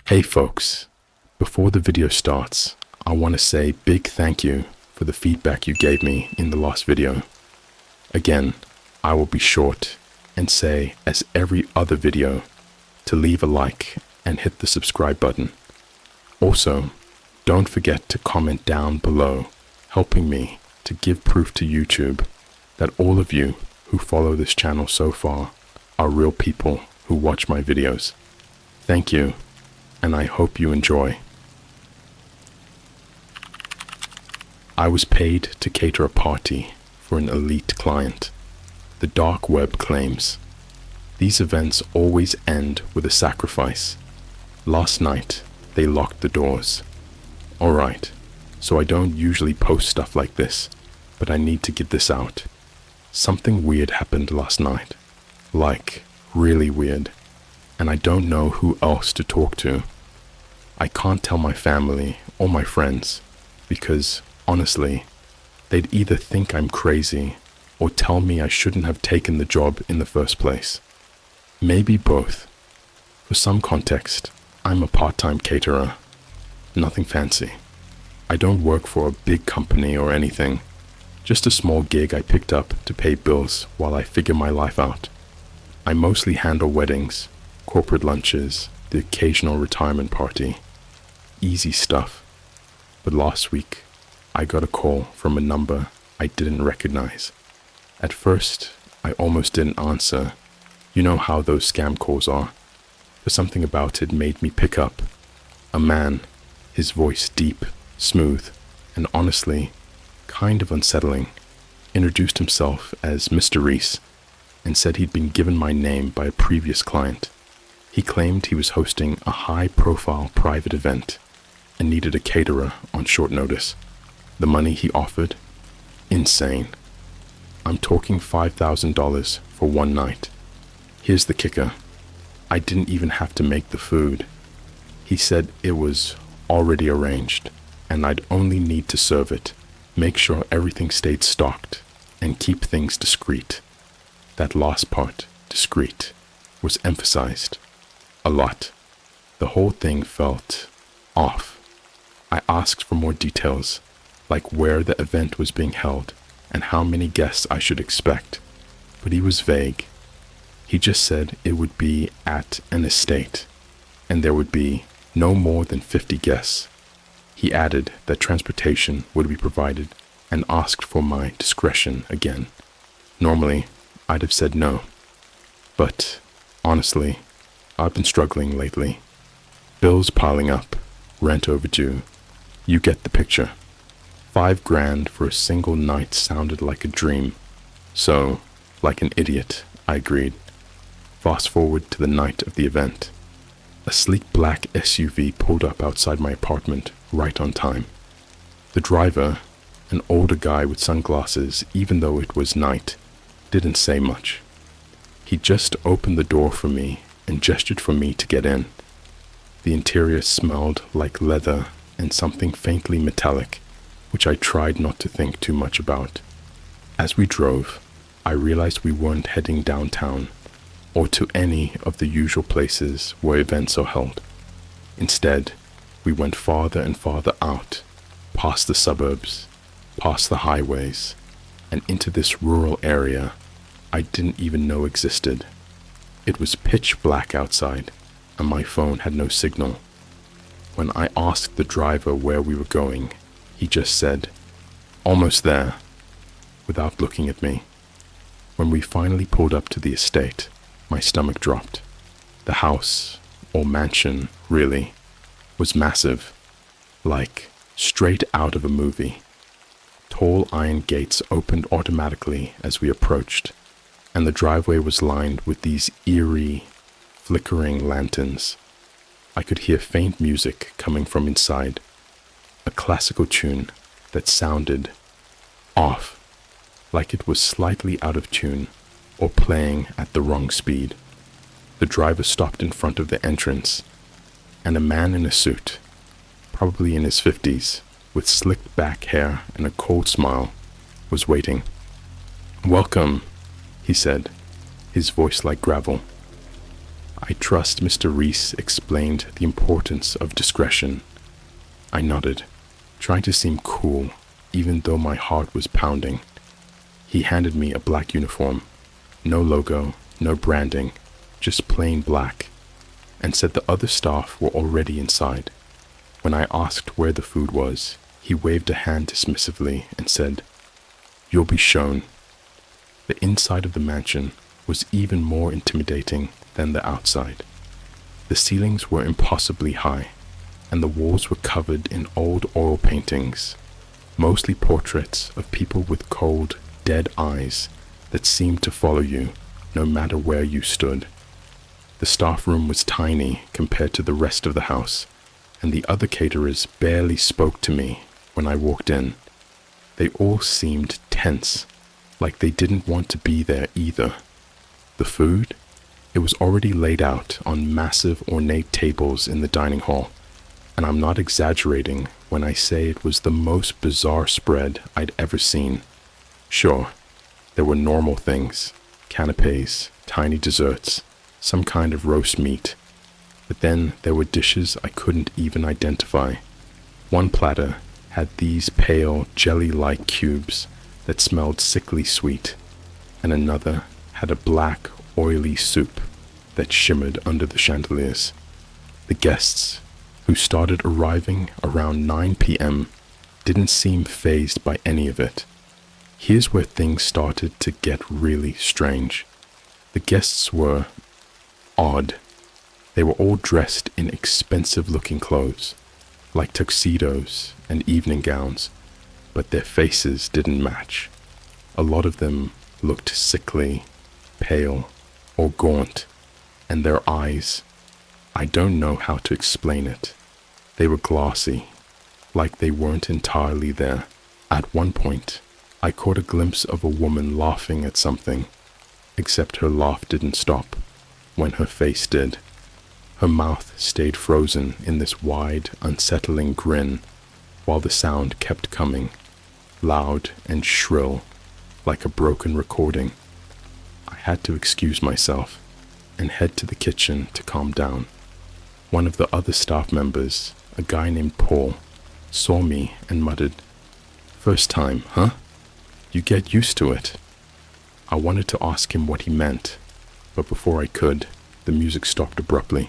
Hey folks, before the video starts, I want to say big thank you for the feedback you gave me in the last video. Again, I will be short and say, as every other video, to leave a like and hit the subscribe button. Also, don't forget to comment down below, helping me to give proof to YouTube that all of you who follow this channel so far are real people who watch my videos. Thank you, and I hope you enjoy. I was paid to cater a party for an elite client. The dark web claims. These events always end with a sacrifice. Last night, they locked the doors. Alright, so I don't usually post stuff like this, but I need to get this out. Something weird happened last night. Like, really weird. And I don't know who else to talk to. I can't tell my family or my friends because, honestly, they'd either think I'm crazy or tell me I shouldn't have taken the job in the first place. Maybe both. For some context, I'm a part-time caterer. Nothing fancy. I don't work for a big company or anything. Just a small gig I picked up to pay bills while I figure my life out. I mostly handle weddings, corporate lunches, the occasional retirement party. Easy stuff. But last week, I got a call from a number I didn't recognize. At first, I almost didn't answer. You know how those scam calls are. But something about it made me pick up. A man, his voice deep, smooth, and honestly, kind of unsettling, introduced himself as Mr. Reese and said he'd been given my name by a previous client. He claimed he was hosting a high-profile private event and needed a caterer on short notice. The money he offered? Insane. I'm talking $5,000 for one night. Here's the kicker. I didn't even have to make the food. He said it was already arranged and I'd only need to serve it, make sure everything stayed stocked, and keep things discreet. That last part, discreet, was emphasized a lot. The whole thing felt off. I asked for more details, like where the event was being held and how many guests I should expect, but he was vague. He just said it would be at an estate, and there would be no more than 50 guests. He added that transportation would be provided and asked for my discretion again. Normally, I'd have said no, but honestly, I've been struggling lately. Bills piling up, rent overdue. You get the picture. $5,000 for a single night sounded like a dream. So, like an idiot, I agreed. Fast forward to the night of the event. A sleek black SUV pulled up outside my apartment right on time. The driver, an older guy with sunglasses even though it was night, didn't say much. He just opened the door for me and gestured for me to get in. The interior smelled like leather and something faintly metallic, which I tried not to think too much about. As we drove, I realized we weren't heading downtown or to any of the usual places where events are held. Instead, we went farther and farther out, past the suburbs, past the highways, and into this rural area I didn't even know existed. It was pitch black outside, and my phone had no signal. When I asked the driver where we were going, he just said, "Almost there," without looking at me. When we finally pulled up to the estate, my stomach dropped. The house, or mansion, really, was massive, like straight out of a movie. Tall iron gates opened automatically as we approached, and the driveway was lined with these eerie, flickering lanterns. I could hear faint music coming from inside, a classical tune that sounded off, like it was slightly out of tune or playing at the wrong speed. The driver stopped in front of the entrance, and a man in a suit, probably in his 50s, with slicked back hair and a cold smile, was waiting. "Welcome," he said, his voice like gravel. I trust Mr. Reese explained the importance of discretion. I nodded, trying to seem cool, even though my heart was pounding. He handed me a black uniform, no logo, no branding, just plain black, and said the other staff were already inside. When I asked where the food was, he waved a hand dismissively and said, "You'll be shown." The inside of the mansion was even more intimidating than the outside. The ceilings were impossibly high, and the walls were covered in old oil paintings, mostly portraits of people with cold, dead eyes that seemed to follow you no matter where you stood. The staff room was tiny compared to the rest of the house, and the other caterers barely spoke to me when I walked in. They all seemed tense, like they didn't want to be there either. The food? It was already laid out on massive ornate tables in the dining hall, and I'm not exaggerating when I say it was the most bizarre spread I'd ever seen. Sure, there were normal things, canapes, tiny desserts, some kind of roast meat, but then there were dishes I couldn't even identify. One platter had these pale, jelly-like cubes that smelled sickly sweet, and another had a black, oily soup that shimmered under the chandeliers. The guests, who started arriving around 9 p.m., didn't seem fazed by any of it. Here's where things started to get really strange. The guests were odd. They were all dressed in expensive-looking clothes, like tuxedos and evening gowns, but their faces didn't match. A lot of them looked sickly, pale, or gaunt, and their eyes, I don't know how to explain it. They were glassy, like they weren't entirely there. At one point, I caught a glimpse of a woman laughing at something, except her laugh didn't stop when her face did. Her mouth stayed frozen in this wide, unsettling grin, while the sound kept coming, loud and shrill, like a broken recording. I had to excuse myself and head to the kitchen to calm down. One of the other staff members, a guy named Paul, saw me and muttered, "First time, huh? You get used to it." I wanted to ask him what he meant, but before I could, the music stopped abruptly.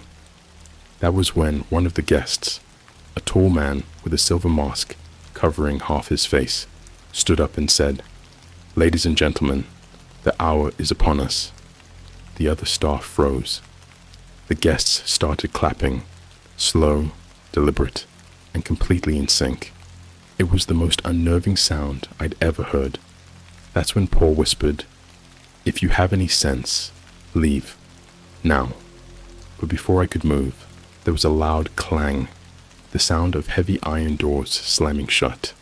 That was when one of the guests, a tall man with a silver mask covering half his face, stood up and said, "Ladies and gentlemen, the hour is upon us." The other staff froze. The guests started clapping, slow, deliberate, and completely in sync. It was the most unnerving sound I'd ever heard. That's when Paul whispered, "If you have any sense, leave. Now." But before I could move, there was a loud clang, the sound of heavy iron doors slamming shut.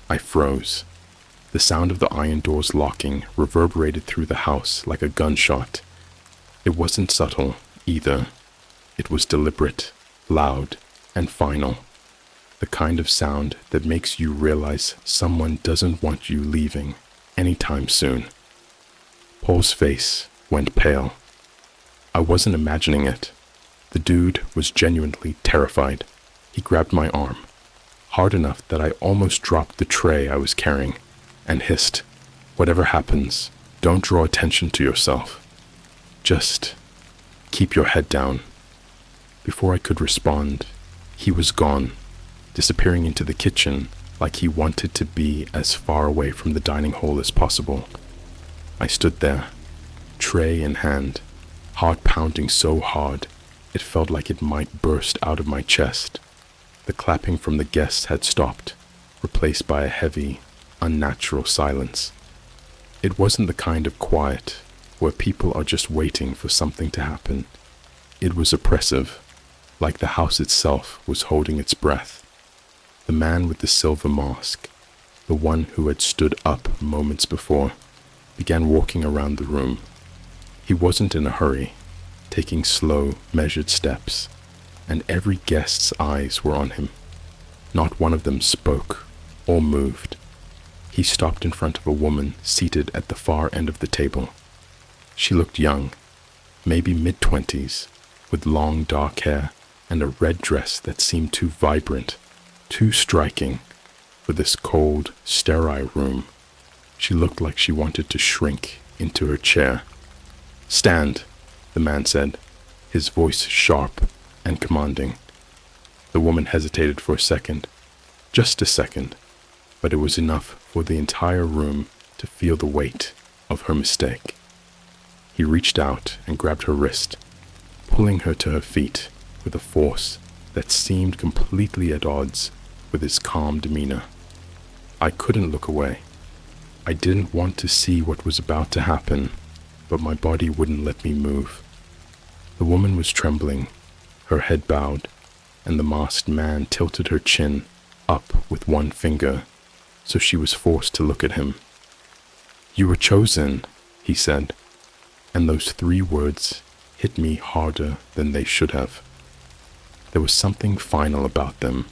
I froze. The sound of the iron doors locking reverberated through the house like a gunshot. It wasn't subtle, either. It was deliberate, loud, and final. The kind of sound that makes you realize someone doesn't want you leaving anytime soon. Paul's face went pale. I wasn't imagining it. The dude was genuinely terrified. He grabbed my arm, hard enough that I almost dropped the tray I was carrying, and hissed, "Whatever happens, don't draw attention to yourself. Just keep your head down." Before I could respond, he was gone, disappearing into the kitchen like he wanted to be as far away from the dining hall as possible. I stood there, tray in hand, heart pounding so hard it felt like it might burst out of my chest. The clapping from the guests had stopped, replaced by a heavy, unnatural silence. It wasn't the kind of quiet where people are just waiting for something to happen. It was oppressive, like the house itself was holding its breath. The man with the silver mask, the one who had stood up moments before, began walking around the room. He wasn't in a hurry, taking slow, measured steps, and every guest's eyes were on him. Not one of them spoke or moved. He stopped in front of a woman seated at the far end of the table. She looked young, maybe mid-20s, with long dark hair and a red dress that seemed too vibrant, too striking for this cold, sterile room. She looked like she wanted to shrink into her chair. "Stand," the man said, his voice sharp and commanding. The woman hesitated for a second, just a second, but it was enough for the entire room to feel the weight of her mistake. He reached out and grabbed her wrist, pulling her to her feet with a force that seemed completely at odds with his calm demeanor. I couldn't look away. I didn't want to see what was about to happen, but my body wouldn't let me move. The woman was trembling, her head bowed, and the masked man tilted her chin up with one finger, so she was forced to look at him. "You were chosen," he said, and those 3 words hit me harder than they should have. There was something final about them,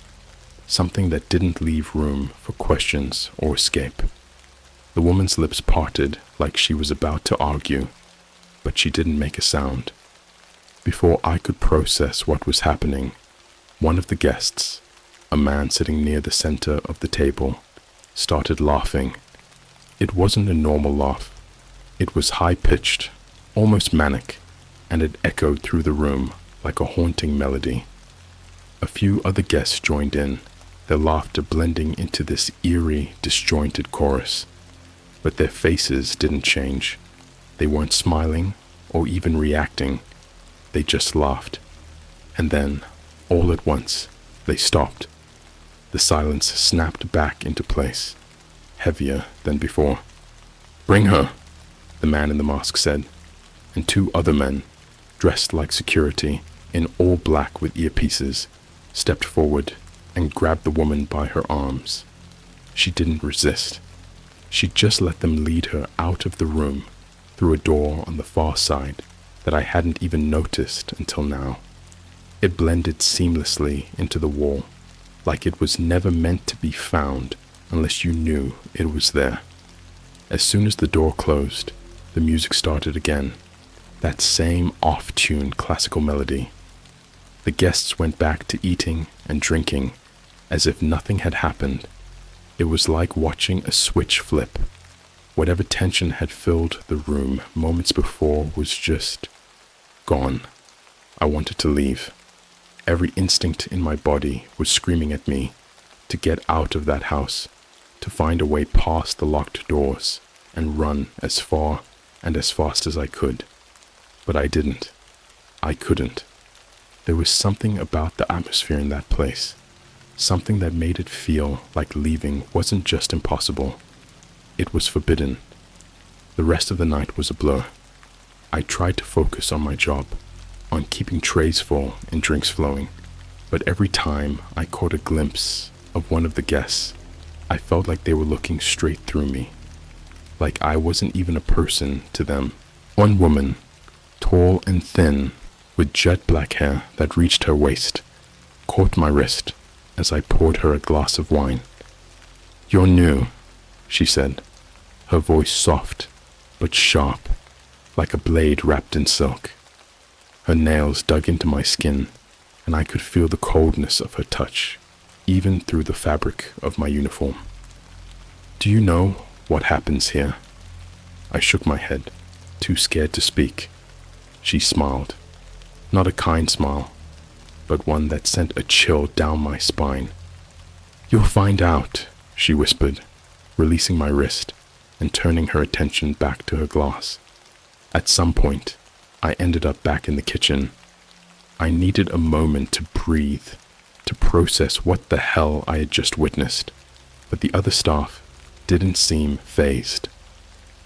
something that didn't leave room for questions or escape. The woman's lips parted like she was about to argue, but she didn't make a sound. Before I could process what was happening, one of the guests, a man sitting near the center of the table, started laughing. It wasn't a normal laugh. It was high-pitched, almost manic, and it echoed through the room like a haunting melody. A few other guests joined in, their laughter blending into this eerie, disjointed chorus. But their faces didn't change. They weren't smiling or even reacting. They just laughed. And then, all at once, they stopped. The silence snapped back into place, heavier than before. "Bring her," the man in the mask said, and 2 other men, dressed like security, in all black with earpieces, stepped forward and grabbed the woman by her arms. She didn't resist. She just let them lead her out of the room through a door on the far side that I hadn't even noticed until now. It blended seamlessly into the wall, like it was never meant to be found unless you knew it was there. As soon as the door closed, the music started again, that same off-tuned classical melody. The guests went back to eating and drinking as if nothing had happened. It was like watching a switch flip. Whatever tension had filled the room moments before was just gone. I wanted to leave. Every instinct in my body was screaming at me to get out of that house, to find a way past the locked doors and run as far and as fast as I could. But I didn't. I couldn't. There was something about the atmosphere in that place, something that made it feel like leaving wasn't just impossible. It was forbidden. The rest of the night was a blur. I tried to focus on my job, on keeping trays full and drinks flowing, but every time I caught a glimpse of one of the guests, I felt like they were looking straight through me, like I wasn't even a person to them. One woman, tall and thin, with jet black hair that reached her waist, caught my wrist as I poured her a glass of wine. "You're new," she said, her voice soft but sharp, like a blade wrapped in silk. Her nails dug into my skin, and I could feel the coldness of her touch, even through the fabric of my uniform. "Do you know what happens here?" I shook my head, too scared to speak. She smiled. Not a kind smile, but one that sent a chill down my spine. "You'll find out," she whispered, releasing my wrist and turning her attention back to her glass. At some point, I ended up back in the kitchen. I needed a moment to breathe, to process what the hell I had just witnessed, but the other staff didn't seem fazed.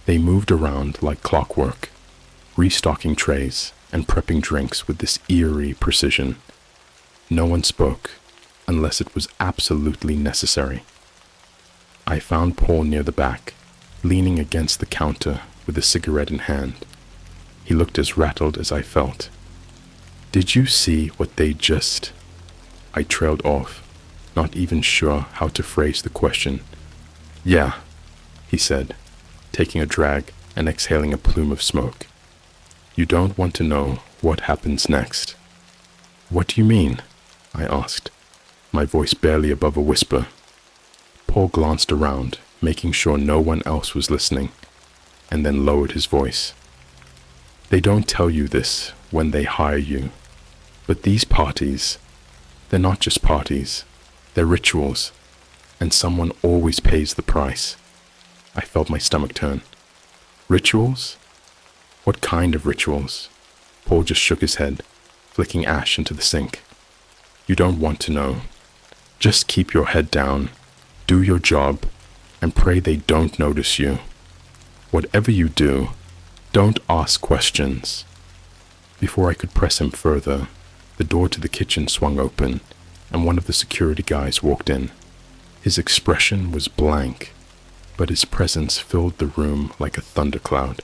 They moved around like clockwork, restocking trays and prepping drinks with this eerie precision. No one spoke, unless it was absolutely necessary. I found Paul near the back, leaning against the counter with a cigarette in hand. He looked as rattled as I felt. "Did you see what they just—" I trailed off, not even sure how to phrase the question. "Yeah," he said, taking a drag and exhaling a plume of smoke. "You don't want to know what happens next." What do you mean? I asked, my voice barely above a whisper. Paul glanced around, making sure no one else was listening, and then lowered his voice. They don't tell you this when they hire you, but these parties, they're not just parties, they're rituals, and someone always pays the price. I felt my stomach turn. Rituals? What kind of rituals? Paul just shook his head, flicking ash into the sink. You don't want to know. Just keep your head down, do your job, and pray they don't notice you. Whatever you do, don't ask questions. Before I could press him further, the door to the kitchen swung open, and one of the security guys walked in. His expression was blank, but his presence filled the room like a thundercloud.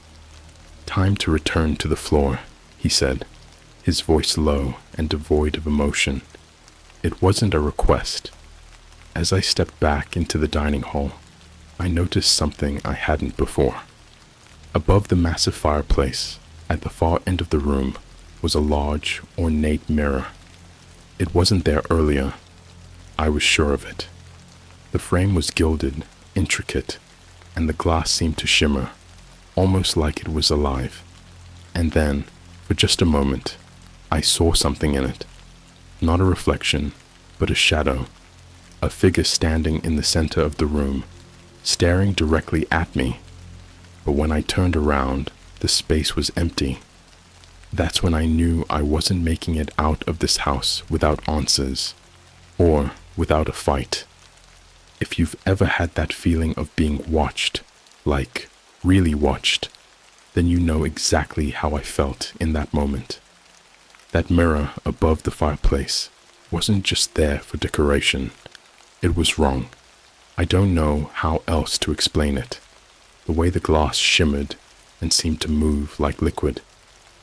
Time to return to the floor, he said, his voice low and devoid of emotion. It wasn't a request. As I stepped back into the dining hall, I noticed something I hadn't before. Above the massive fireplace, at the far end of the room, was a large, ornate mirror. It wasn't there earlier. I was sure of it. The frame was gilded, intricate, and the glass seemed to shimmer, almost like it was alive. And then, for just a moment, I saw something in it. Not a reflection, but a shadow. A figure standing in the center of the room, staring directly at me. But when I turned around, the space was empty. That's when I knew I wasn't making it out of this house without answers, or without a fight. If you've ever had that feeling of being watched, like really watched, then you know exactly how I felt in that moment. That mirror above the fireplace wasn't just there for decoration. It was wrong. I don't know how else to explain it. The way the glass shimmered and seemed to move like liquid.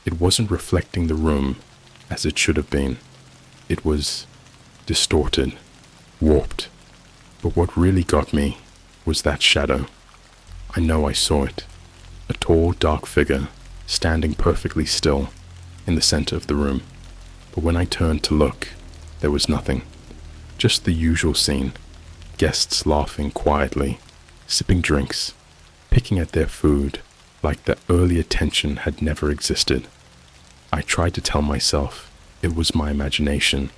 It wasn't reflecting the room as it should have been. It was distorted, warped. But what really got me was that shadow. I know I saw it. A tall, dark figure standing perfectly still in the center of the room. But when I turned to look, there was nothing. Just the usual scene. Guests laughing quietly, sipping drinks, picking at their food like the earlier tension had never existed. I tried to tell myself it was my imagination,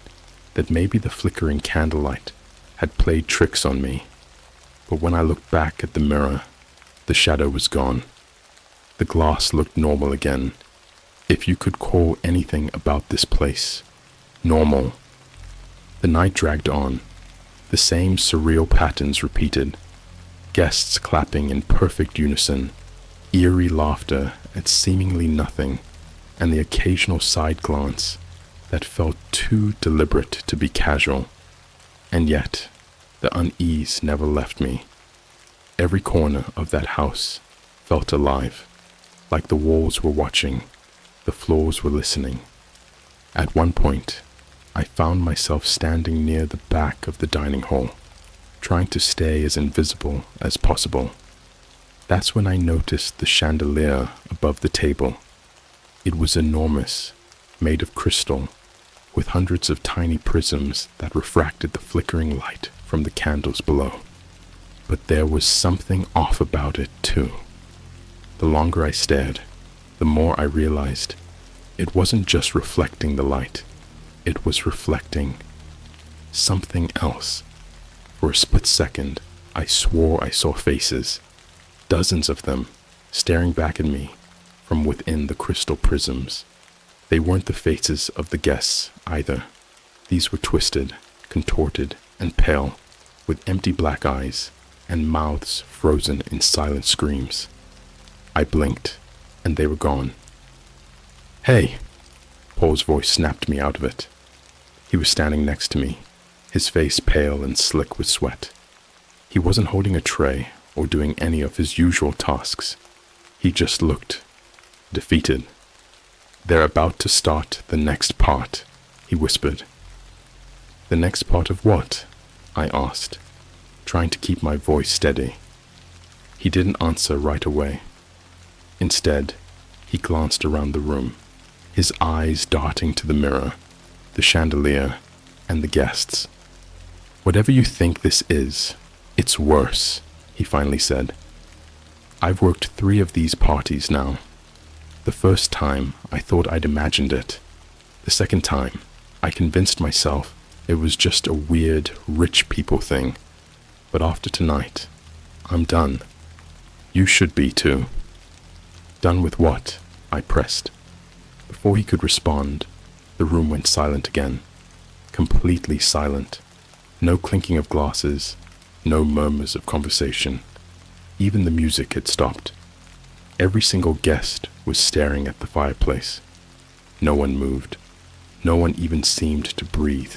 that maybe the flickering candlelight had played tricks on me. But when I looked back at the mirror, the shadow was gone. The glass looked normal again, if you could call anything about this place normal. The night dragged on. The same surreal patterns repeated. Guests clapping in perfect unison, eerie laughter at seemingly nothing, and the occasional side glance that felt too deliberate to be casual. And yet, the unease never left me. Every corner of that house felt alive, like the walls were watching, the floors were listening. At one point, I found myself standing near the back of the dining hall, trying to stay as invisible as possible. That's when I noticed the chandelier above the table. It was enormous, made of crystal, with hundreds of tiny prisms that refracted the flickering light from the candles below. But there was something off about it too. The longer I stared, the more I realized it wasn't just reflecting the light. It was reflecting something else. For a split second, I swore I saw faces, dozens of them, staring back at me from within the crystal prisms. They weren't the faces of the guests either. These were twisted, contorted, and pale, with empty black eyes and mouths frozen in silent screams. I blinked, and they were gone. "Hey!" Paul's voice snapped me out of it. He was standing next to me, his face pale and slick with sweat. He wasn't holding a tray or doing any of his usual tasks. He just looked defeated. "They're about to start the next part," he whispered. "The next part of what?" I asked, trying to keep my voice steady. He didn't answer right away. Instead, he glanced around the room, his eyes darting to the mirror. the chandelier, and the guests. "Whatever you think this is, it's worse," he finally said. "I've worked 3 of these parties now. The first time, I thought I'd imagined it. The second time, I convinced myself it was just a weird, rich people thing. But after tonight, I'm done. You should be too." "Done with what?" I pressed. Before he could respond, the room went silent again. Completely silent. No clinking of glasses, no murmurs of conversation. Even the music had stopped. Every single guest was staring at the fireplace. No one moved. No one even seemed to breathe.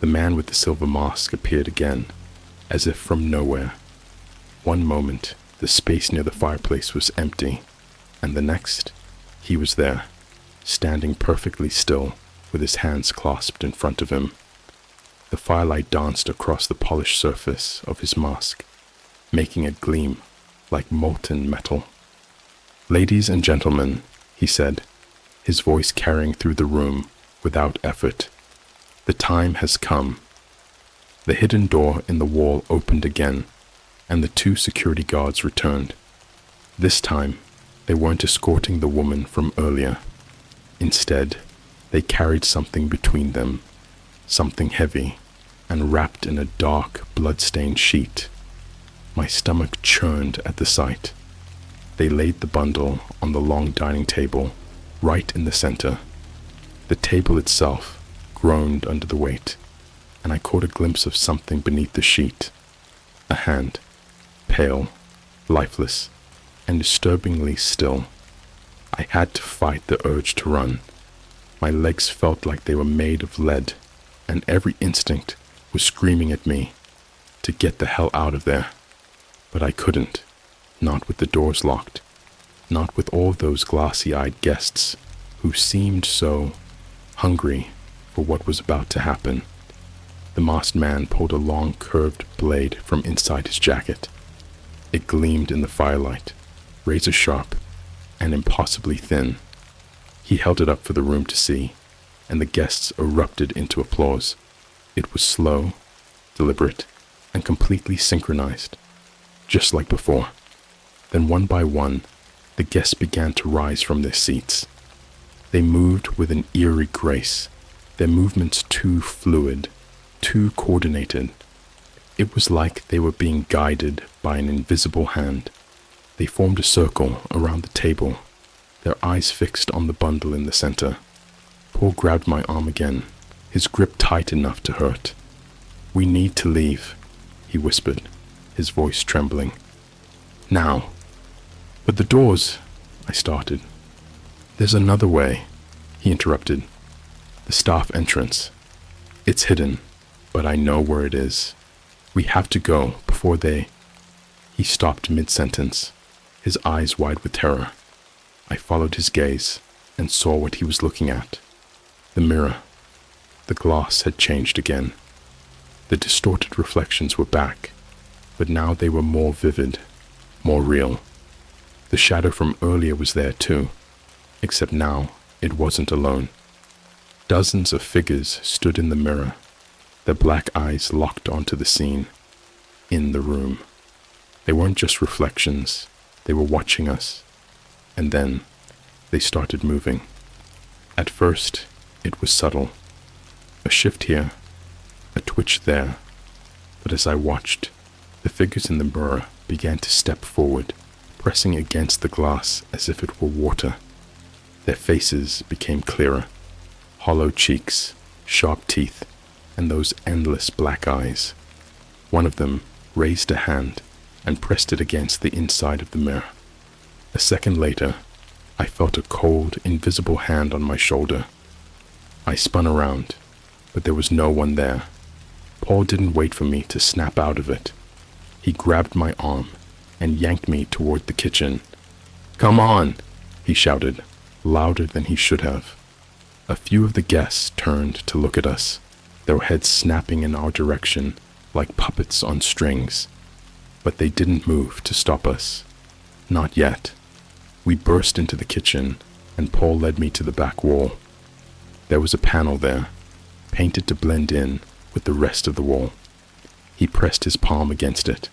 The man with the silver mask appeared again, as if from nowhere. One moment, the space near the fireplace was empty, and the next, he was there, standing perfectly still, with his hands clasped in front of him. The firelight danced across the polished surface of his mask, making it gleam like molten metal. "Ladies and gentlemen," he said, his voice carrying through the room without effort, "the time has come." The hidden door in the wall opened again, and the 2 security guards returned. This time, they weren't escorting the woman from earlier. Instead, they carried something between them, something heavy and wrapped in a dark, blood-stained sheet. My stomach churned at the sight. They laid the bundle on the long dining table, right in the center. The table itself groaned under the weight, and I caught a glimpse of something beneath the sheet. A hand, pale, lifeless, and disturbingly still. I had to fight the urge to run. My legs felt like they were made of lead, and every instinct was screaming at me to get the hell out of there. But I couldn't, not with the doors locked, not with all those glassy-eyed guests who seemed so hungry for what was about to happen. The masked man pulled a long curved blade from inside his jacket. It gleamed in the firelight, razor-sharp and impossibly thin. He held it up for the room to see, and the guests erupted into applause. It was slow, deliberate, and completely synchronized, just like before. Then one by one, the guests began to rise from their seats. They moved with an eerie grace, their movements too fluid, too coordinated. It was like they were being guided by an invisible hand. They formed a circle around the table, their eyes fixed on the bundle in the center. Paul grabbed my arm again, his grip tight enough to hurt. "We need to leave," he whispered, his voice trembling. "Now." "But the doors," I started. "There's another way," he interrupted. "The staff entrance. It's hidden, but I know where it is. We have to go before they—" He stopped mid-sentence, his eyes wide with terror. I followed his gaze and saw what he was looking at. The mirror. The glass had changed again. The distorted reflections were back, but now they were more vivid, more real. The shadow from earlier was there too, except now it wasn't alone. Dozens of figures stood in the mirror, their black eyes locked onto the scene, in the room. They weren't just reflections, they were watching us. And then they started moving. At first, it was subtle. A shift here, a twitch there. But as I watched, the figures in the mirror began to step forward, pressing against the glass as if it were water. Their faces became clearer. Hollow cheeks, sharp teeth, and those endless black eyes. One of them raised a hand and pressed it against the inside of the mirror. A second later, I felt a cold, invisible hand on my shoulder. I spun around, but there was no one there. Paul didn't wait for me to snap out of it. He grabbed my arm and yanked me toward the kitchen. "Come on!" he shouted, louder than he should have. A few of the guests turned to look at us, their heads snapping in our direction like puppets on strings. But they didn't move to stop us. Not yet. We burst into the kitchen, and Paul led me to the back wall. There was a panel there, painted to blend in with the rest of the wall. He pressed his palm against it,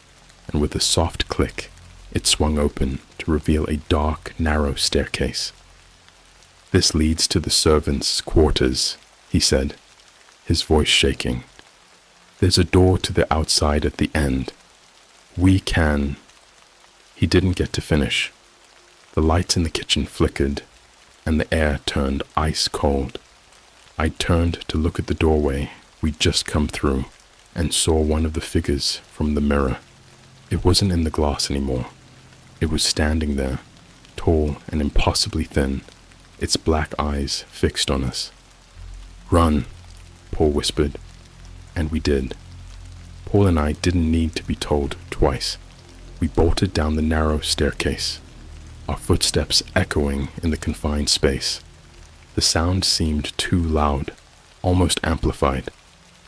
and with a soft click, it swung open to reveal a dark, narrow staircase. "This leads to the servants' quarters," he said, his voice shaking. "There's a door to the outside at the end. We can—" He didn't get to finish. The lights in the kitchen flickered, and the air turned ice cold. I turned to look at the doorway we'd just come through and saw one of the figures from the mirror. It wasn't in the glass anymore. It was standing there, tall and impossibly thin, its black eyes fixed on us. "Run," Paul whispered, and we did. Paul and I didn't need to be told twice. We bolted down the narrow staircase, our footsteps echoing in the confined space. The sound seemed too loud, almost amplified,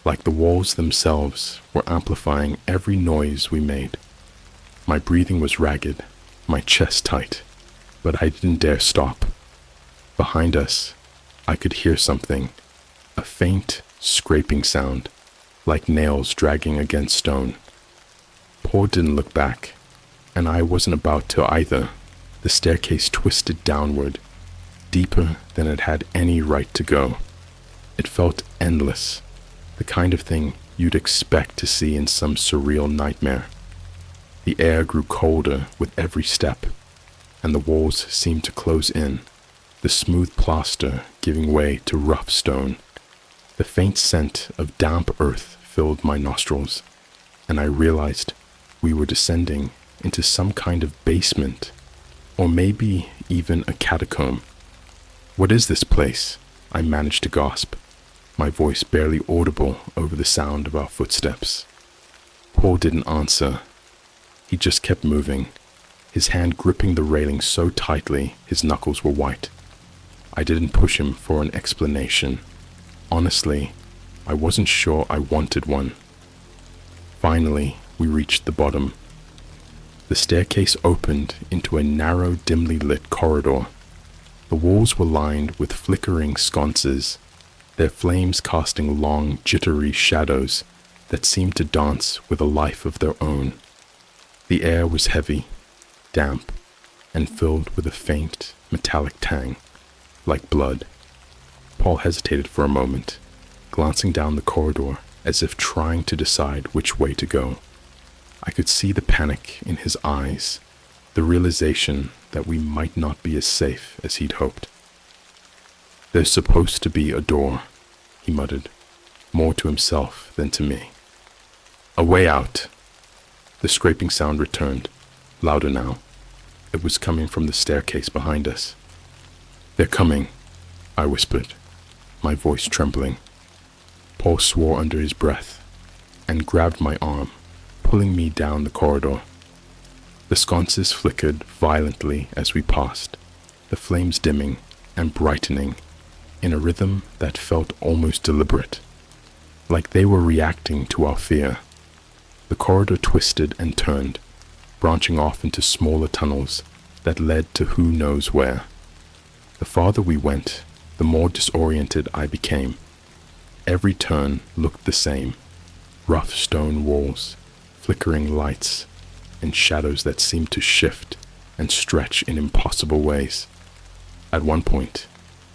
like the walls themselves were amplifying every noise we made. My breathing was ragged, my chest tight, but I didn't dare stop. Behind us, I could hear something, a faint, scraping sound, like nails dragging against stone. Paul didn't look back, and I wasn't about to either. The staircase twisted downward, deeper than it had any right to go. It felt endless, the kind of thing you'd expect to see in some surreal nightmare. The air grew colder with every step, and the walls seemed to close in, the smooth plaster giving way to rough stone. The faint scent of damp earth filled my nostrils, and I realized we were descending into some kind of basement, or maybe even a catacomb. "What is this place?" I managed to gasp, my voice barely audible over the sound of our footsteps. Paul didn't answer. He just kept moving, his hand gripping the railing so tightly his knuckles were white. I didn't push him for an explanation. Honestly, I wasn't sure I wanted one. Finally, we reached the bottom. The staircase opened into a narrow, dimly lit corridor. The walls were lined with flickering sconces, their flames casting long, jittery shadows that seemed to dance with a life of their own. The air was heavy, damp, and filled with a faint, metallic tang, like blood. Paul hesitated for a moment, glancing down the corridor as if trying to decide which way to go. I could see the panic in his eyes, the realization that we might not be as safe as he'd hoped. "There's supposed to be a door," he muttered, more to himself than to me. "A way out." The scraping sound returned, louder now. It was coming from the staircase behind us. "They're coming," I whispered, my voice trembling. Paul swore under his breath and grabbed my arm, pulling me down the corridor. The sconces flickered violently as we passed, the flames dimming and brightening in a rhythm that felt almost deliberate, like they were reacting to our fear. The corridor twisted and turned, branching off into smaller tunnels that led to who knows where. The farther we went, the more disoriented I became. Every turn looked the same: rough stone walls, flickering lights, and shadows that seemed to shift and stretch in impossible ways. At one point,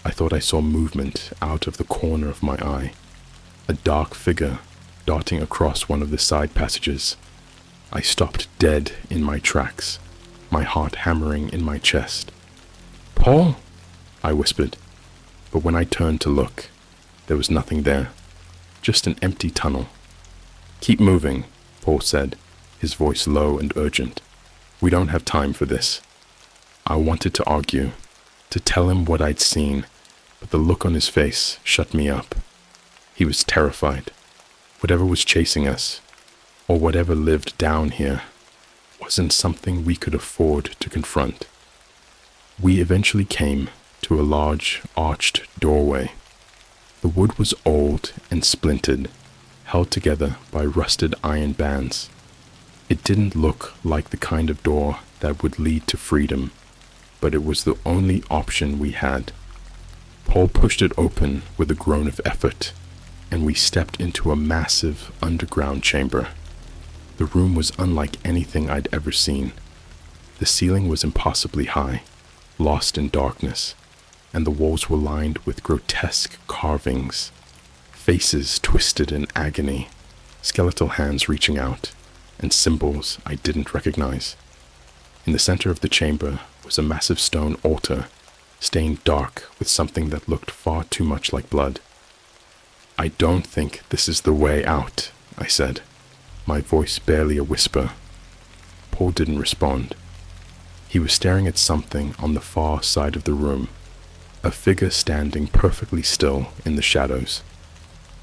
I thought I saw movement out of the corner of my eye, a dark figure darting across one of the side passages. I stopped dead in my tracks, my heart hammering in my chest. "Paul!" I whispered, but when I turned to look, there was nothing there, just an empty tunnel. "Keep moving," Paul said, his voice low and urgent. "We don't have time for this." I wanted to argue, to tell him what I'd seen, but the look on his face shut me up. He was terrified. Whatever was chasing us, or whatever lived down here, wasn't something we could afford to confront. We eventually came to a large, arched doorway. The wood was old and splintered, held together by rusted iron bands. It didn't look like the kind of door that would lead to freedom, but it was the only option we had. Paul pushed it open with a groan of effort, and we stepped into a massive underground chamber. The room was unlike anything I'd ever seen. The ceiling was impossibly high, lost in darkness, and the walls were lined with grotesque carvings, faces twisted in agony, skeletal hands reaching out, and symbols I didn't recognize. In the center of the chamber was a massive stone altar, stained dark with something that looked far too much like blood. "I don't think this is the way out," I said, my voice barely a whisper. Paul didn't respond. He was staring at something on the far side of the room, a figure standing perfectly still in the shadows.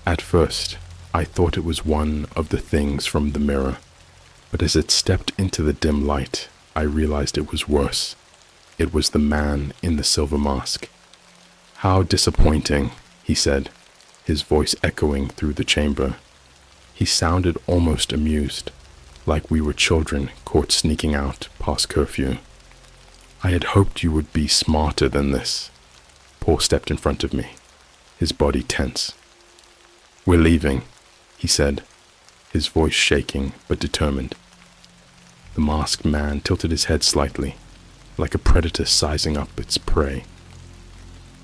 At first, I thought it was one of the things from the mirror, but as it stepped into the dim light, I realized it was worse. It was the man in the silver mask. "How disappointing," he said, his voice echoing through the chamber. He sounded almost amused, like we were children caught sneaking out past curfew. "I had hoped you would be smarter than this." Paul stepped in front of me, his body tense. "We're leaving," he said, his voice shaking but determined. The masked man tilted his head slightly, like a predator sizing up its prey.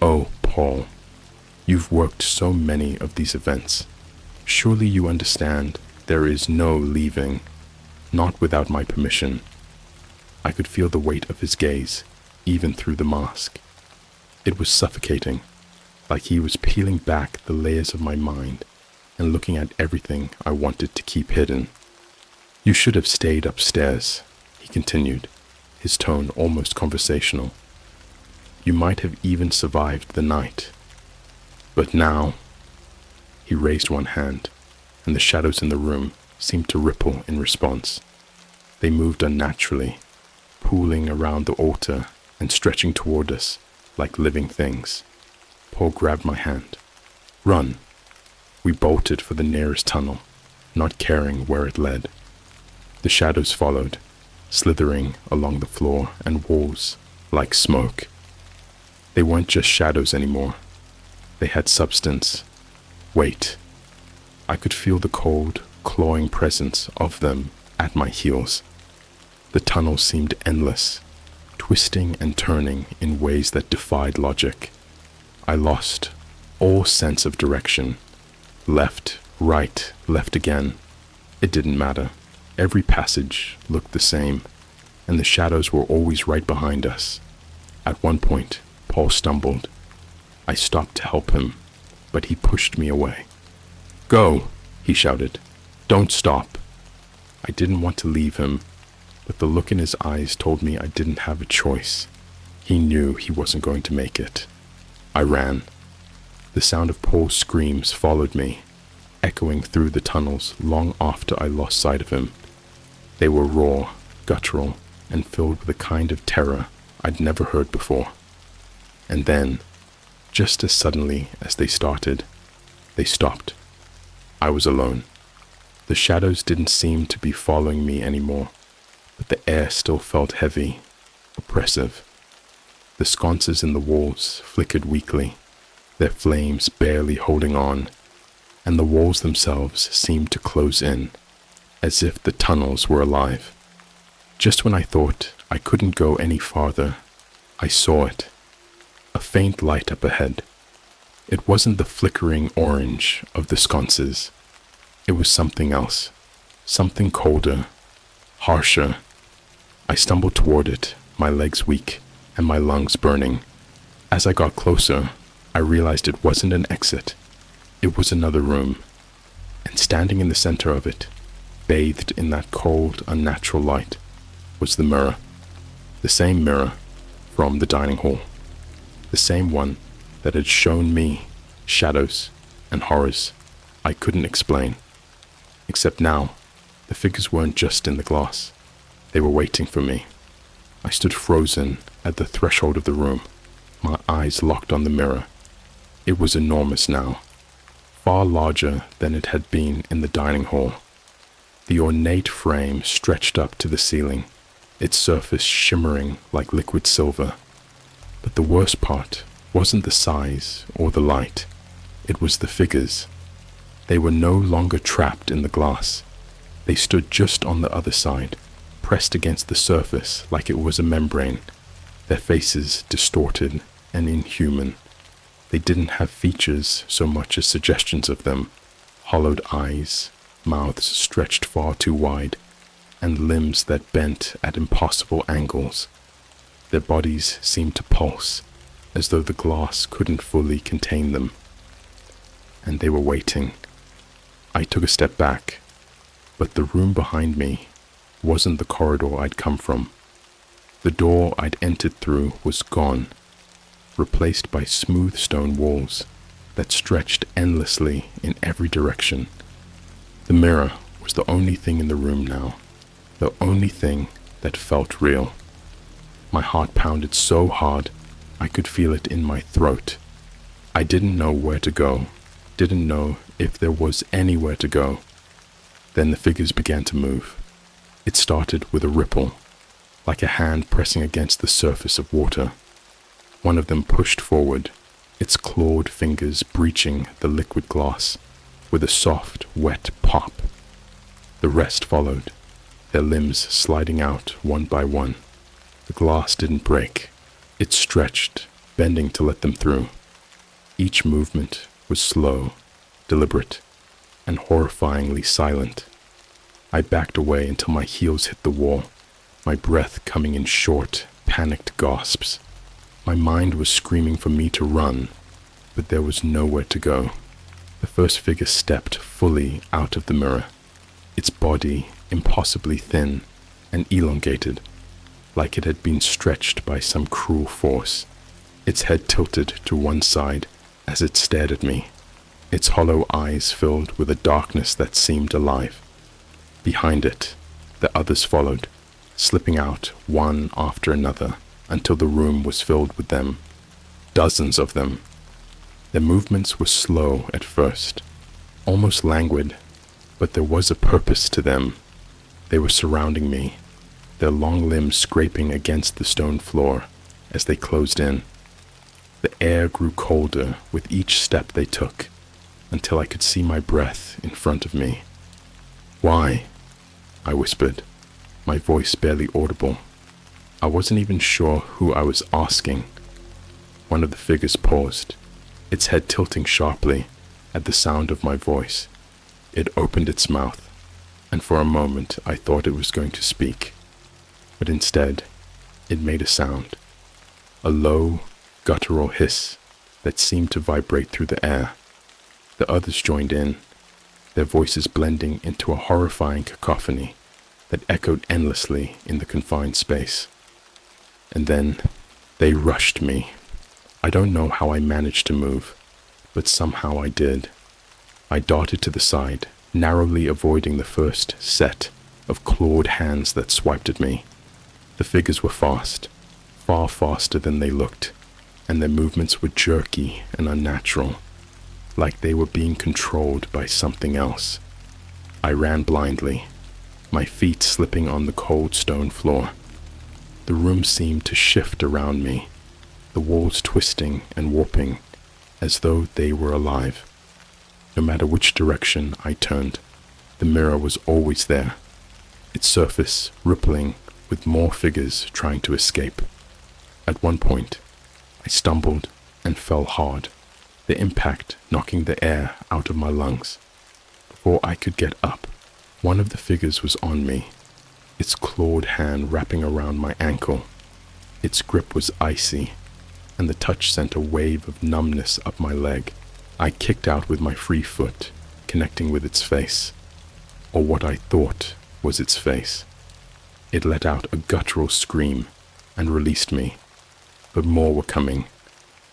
"Oh, Paul, you've worked so many of these events. Surely you understand there is no leaving, not without my permission." I could feel the weight of his gaze, even through the mask. It was suffocating, like he was peeling back the layers of my mind and looking at everything I wanted to keep hidden. "You should have stayed upstairs," he continued, his tone almost conversational. "You might have even survived the night. But now—" He raised one hand, and the shadows in the room seemed to ripple in response. They moved unnaturally, pooling around the altar and stretching toward us like living things. Paul grabbed my hand. "Run!" We bolted for the nearest tunnel, not caring where it led. The shadows followed, slithering along the floor and walls like smoke. They weren't just shadows anymore. They had substance, weight. I could feel the cold, clawing presence of them at my heels. The tunnel seemed endless, twisting and turning in ways that defied logic. I lost all sense of direction. Left, right, left again. It didn't matter. Every passage looked the same, and the shadows were always right behind us. At one point, Paul stumbled. I stopped to help him, but he pushed me away. "Go!" he shouted. "Don't stop!" I didn't want to leave him, but the look in his eyes told me I didn't have a choice. He knew he wasn't going to make it. I ran. The sound of Paul's screams followed me, echoing through the tunnels long after I lost sight of him. They were raw, guttural, and filled with a kind of terror I'd never heard before. And then, just as suddenly as they started, they stopped. I was alone. The shadows didn't seem to be following me anymore, but the air still felt heavy, oppressive. The sconces in the walls flickered weakly, their flames barely holding on, and the walls themselves seemed to close in, as if the tunnels were alive. Just when I thought I couldn't go any farther, I saw it. A faint light up ahead. It wasn't the flickering orange of the sconces. It was something else, something colder, harsher. I stumbled toward it, my legs weak and my lungs burning. As I got closer, I realized it wasn't an exit. It was another room, and standing in the center of it, bathed in that cold, unnatural light, was the mirror. The same mirror from the dining hall. The same one that had shown me shadows and horrors I couldn't explain. Except now, the figures weren't just in the glass. They were waiting for me. I stood frozen at the threshold of the room, my eyes locked on the mirror. It was enormous now, far larger than it had been in the dining hall. The ornate frame stretched up to the ceiling, its surface shimmering like liquid silver. But the worst part wasn't the size or the light. It was the figures. They were no longer trapped in the glass. They stood just on the other side, pressed against the surface like it was a membrane, their faces distorted and inhuman. They didn't have features so much as suggestions of them, hollowed eyes, mouths stretched far too wide, and limbs that bent at impossible angles. Their bodies seemed to pulse, as though the glass couldn't fully contain them. And they were waiting. I took a step back, but the room behind me wasn't the corridor I'd come from. The door I'd entered through was gone, replaced by smooth stone walls that stretched endlessly in every direction. The mirror was the only thing in the room now, the only thing that felt real. My heart pounded so hard I could feel it in my throat. I didn't know where to go, didn't know if there was anywhere to go. Then the figures began to move. It started with a ripple, like a hand pressing against the surface of water. One of them pushed forward, its clawed fingers breaching the liquid glass with a soft, wet pop. The rest followed, their limbs sliding out one by one. The glass didn't break. It stretched, bending to let them through. Each movement was slow, deliberate, and horrifyingly silent. I backed away until my heels hit the wall, my breath coming in short, panicked gasps. My mind was screaming for me to run, but there was nowhere to go. The first figure stepped fully out of the mirror, its body impossibly thin and elongated, like it had been stretched by some cruel force. Its head tilted to one side as it stared at me, its hollow eyes filled with a darkness that seemed alive. Behind it, the others followed, slipping out one after another until the room was filled with them. Dozens of them. Their movements were slow at first, almost languid, but there was a purpose to them. They were surrounding me, their long limbs scraping against the stone floor as they closed in. The air grew colder with each step they took, until I could see my breath in front of me. "Why?" I whispered, my voice barely audible. I wasn't even sure who I was asking. One of the figures paused, its head tilting sharply at the sound of my voice. It opened its mouth, and for a moment I thought it was going to speak. But instead, it made a sound, a low, guttural hiss that seemed to vibrate through the air. The others joined in, their voices blending into a horrifying cacophony that echoed endlessly in the confined space. And then they rushed me. I don't know how I managed to move, but somehow I did. I darted to the side, narrowly avoiding the first set of clawed hands that swiped at me. The figures were fast, far faster than they looked, and their movements were jerky and unnatural, like they were being controlled by something else. I ran blindly, my feet slipping on the cold stone floor. The room seemed to shift around me, the walls twisting and warping, as though they were alive. No matter which direction I turned, the mirror was always there, its surface rippling with more figures trying to escape. At one point, I stumbled and fell hard, the impact knocking the air out of my lungs. Before I could get up, one of the figures was on me, its clawed hand wrapping around my ankle. Its grip was icy, and the touch sent a wave of numbness up my leg. I kicked out with my free foot, connecting with its face, or what I thought was its face. It let out a guttural scream and released me, but more were coming.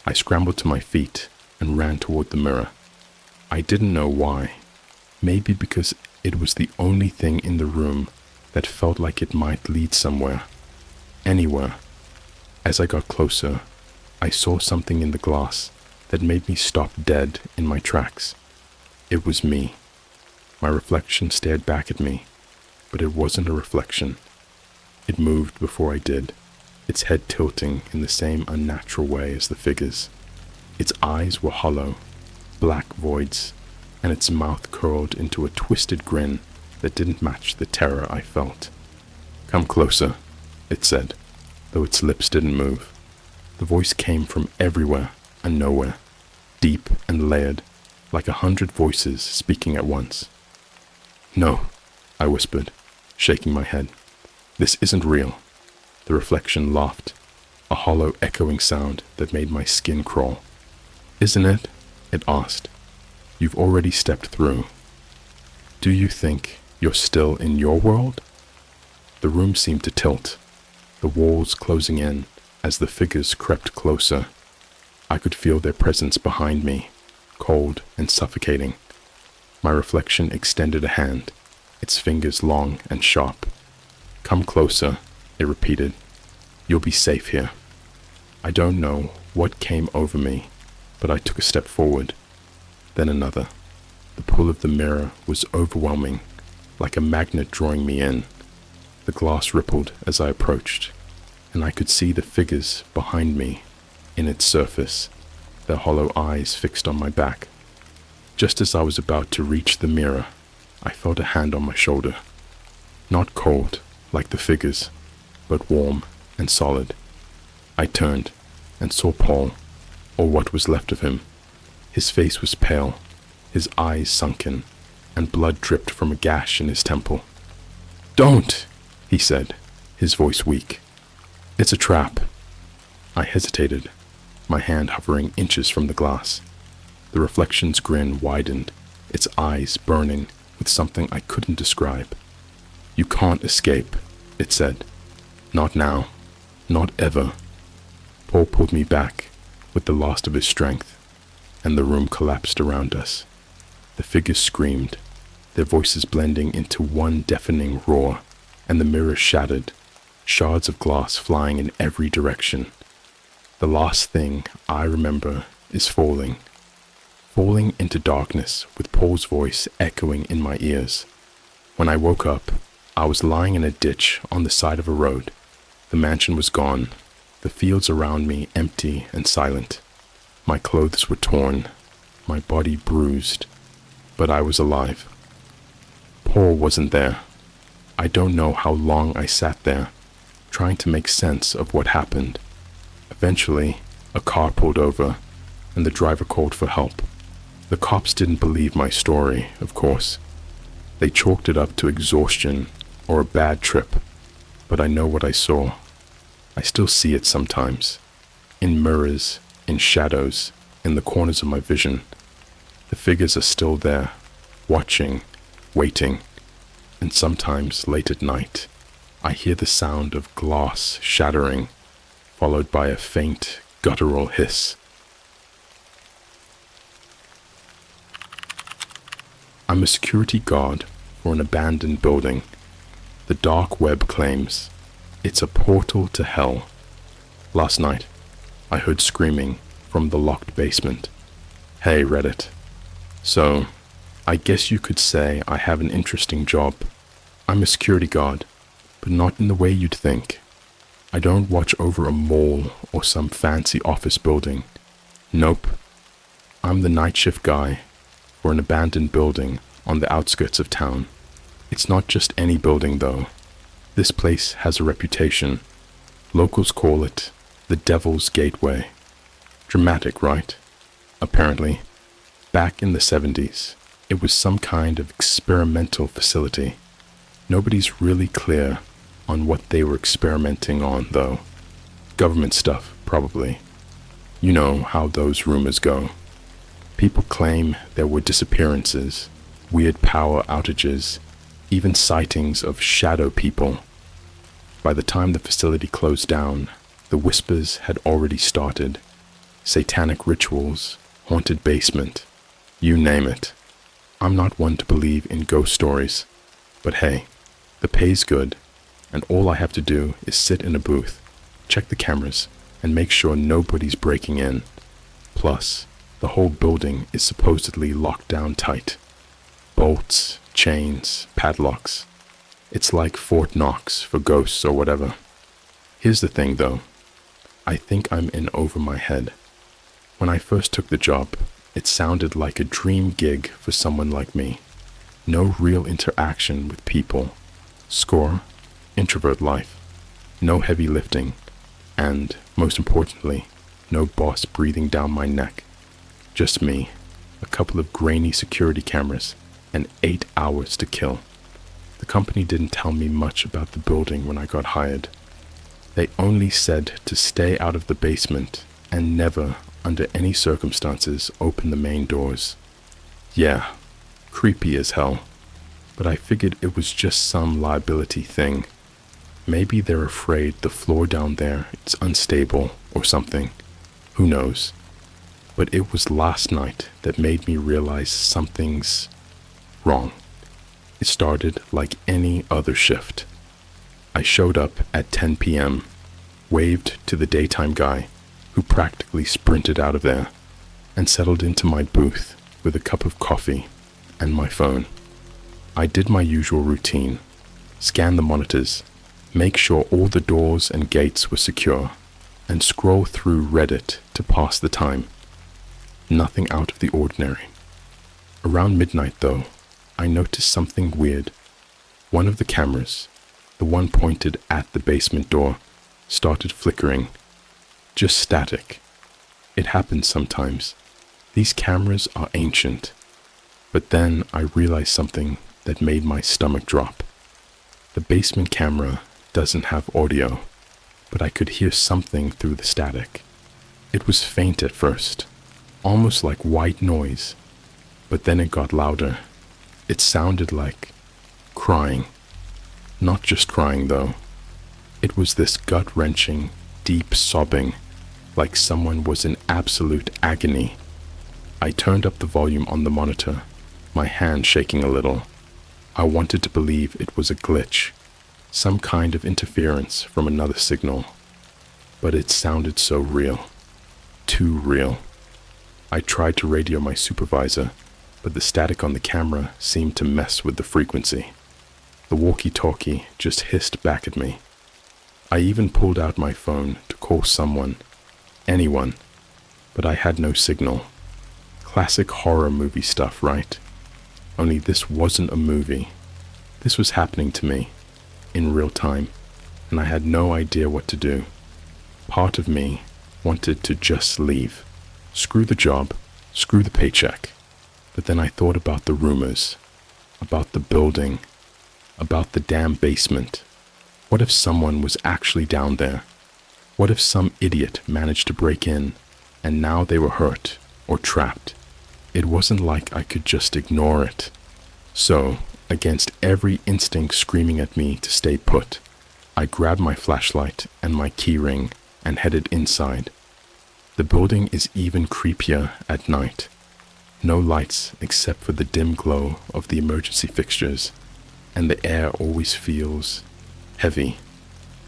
I scrambled to my feet and ran toward the mirror. I didn't know why, maybe because it was the only thing in the room that felt like it might lead somewhere, anywhere. As I got closer, I saw something in the glass that made me stop dead in my tracks. It was me. My reflection stared back at me, but it wasn't a reflection. It moved before I did, its head tilting in the same unnatural way as the figures. Its eyes were hollow, black voids, and its mouth curled into a twisted grin that didn't match the terror I felt. "Come closer," it said, though its lips didn't move. The voice came from everywhere and nowhere, deep and layered, like 100 voices speaking at once. "No," I whispered, shaking my head. "This isn't real." The reflection laughed, a hollow echoing sound that made my skin crawl. "Isn't it?" it asked. "You've already stepped through. Do you think you're still in your world?" The room seemed to tilt, the walls closing in as the figures crept closer. I could feel their presence behind me, cold and suffocating. My reflection extended a hand, its fingers long and sharp. "Come closer," it repeated. "You'll be safe here." I don't know what came over me, but I took a step forward, then another. The pull of the mirror was overwhelming, like a magnet drawing me in. The glass rippled as I approached, and I could see the figures behind me in its surface, their hollow eyes fixed on my back. Just as I was about to reach the mirror, I felt a hand on my shoulder. Not cold, like the figures, but warm and solid. I turned and saw Paul, or what was left of him. His face was pale, his eyes sunken, and blood dripped from a gash in his temple. "Don't!" he said, his voice weak. "It's a trap." I hesitated, my hand hovering inches from the glass. The reflection's grin widened, its eyes burning with something I couldn't describe. "You can't escape," it said. "Not now. Not ever." Paul pulled me back with the last of his strength, and the room collapsed around us. The figures screamed, their voices blending into one deafening roar, and the mirror shattered, shards of glass flying in every direction. The last thing I remember is falling into darkness with Paul's voice echoing in my ears. When I woke up, I was lying in a ditch on the side of a road. The mansion was gone, the fields around me empty and silent. My clothes were torn, my body bruised, but I was alive. Paul wasn't there. I don't know how long I sat there, trying to make sense of what happened. Eventually, a car pulled over, and the driver called for help. The cops didn't believe my story, of course. They chalked it up to exhaustion or a bad trip, but I know what I saw. I still see it sometimes, in mirrors, in shadows, in the corners of my vision. The figures are still there, watching, waiting, and sometimes late at night, I hear the sound of glass shattering, followed by a faint, guttural hiss. I'm a security guard for an abandoned building. The dark web claims it's a portal to hell. Last night, I heard screaming from the locked basement. Hey, Reddit. So, I guess you could say I have an interesting job. I'm a security guard, but not in the way you'd think. I don't watch over a mall or some fancy office building. Nope. I'm the night shift guy for an abandoned building on the outskirts of town. It's not just any building, though. This place has a reputation. Locals call it the Devil's Gateway. Dramatic, right? Apparently, back in the 70s, it was some kind of experimental facility. Nobody's really clear on what they were experimenting on, though. Government stuff, probably. You know how those rumors go. People claim there were disappearances, weird power outages, even sightings of shadow people. By the time the facility closed down, the whispers had already started. Satanic rituals, haunted basement, you name it. I'm not one to believe in ghost stories, but hey, the pay's good, and all I have to do is sit in a booth, check the cameras, and make sure nobody's breaking in. Plus, the whole building is supposedly locked down tight. Bolts, chains, padlocks. It's like Fort Knox for ghosts or whatever. Here's the thing, though. I think I'm in over my head. When I first took the job, It sounded like a dream gig for someone like me. No real interaction with people. Score, introvert life. No heavy lifting. And, most importantly, no boss breathing down my neck. Just me, a couple of grainy security cameras, and 8 hours to kill. The company didn't tell me much about the building when I got hired. They only said to stay out of the basement and never, under any circumstances, open the main doors. Yeah, creepy as hell. But I figured it was just some liability thing. Maybe they're afraid the floor down there is unstable or something. Who knows? But it was last night that made me realize something's wrong. It started like any other shift. I showed up at 10 p.m., waved to the daytime guy, who practically sprinted out of there, and settled into my booth with a cup of coffee and my phone. I did my usual routine, scan the monitors, make sure all the doors and gates were secure, and scroll through Reddit to pass the time. Nothing out of the ordinary. Around midnight, though, I noticed something weird. One of the cameras, the one pointed at the basement door, started flickering. Just static. It happens sometimes. These cameras are ancient. But then I realized something that made my stomach drop. The basement camera doesn't have audio, but I could hear something through the static. It was faint at first, almost like white noise, but then it got louder. It sounded like crying. Not just crying, though. It was this gut-wrenching, deep sobbing, like someone was in absolute agony. I turned up the volume on the monitor, my hand shaking a little. I wanted to believe it was a glitch, some kind of interference from another signal. But it sounded so real. Too real. I tried to radio my supervisor, but the static on the camera seemed to mess with the frequency. The walkie-talkie just hissed back at me. I even pulled out my phone to call someone, anyone, but I had no signal. Classic horror movie stuff, right? Only this wasn't a movie. This was happening to me, in real time, and I had no idea what to do. Part of me wanted to just leave. Screw the job, screw the paycheck. But then I thought about the rumors, about the building, about the damn basement. What if someone was actually down there? What if some idiot managed to break in, and now they were hurt or trapped? It wasn't like I could just ignore it. So, against every instinct screaming at me to stay put, I grabbed my flashlight and my key ring and headed inside. The building is even creepier at night. No lights except for the dim glow of the emergency fixtures, and the air always feels heavy,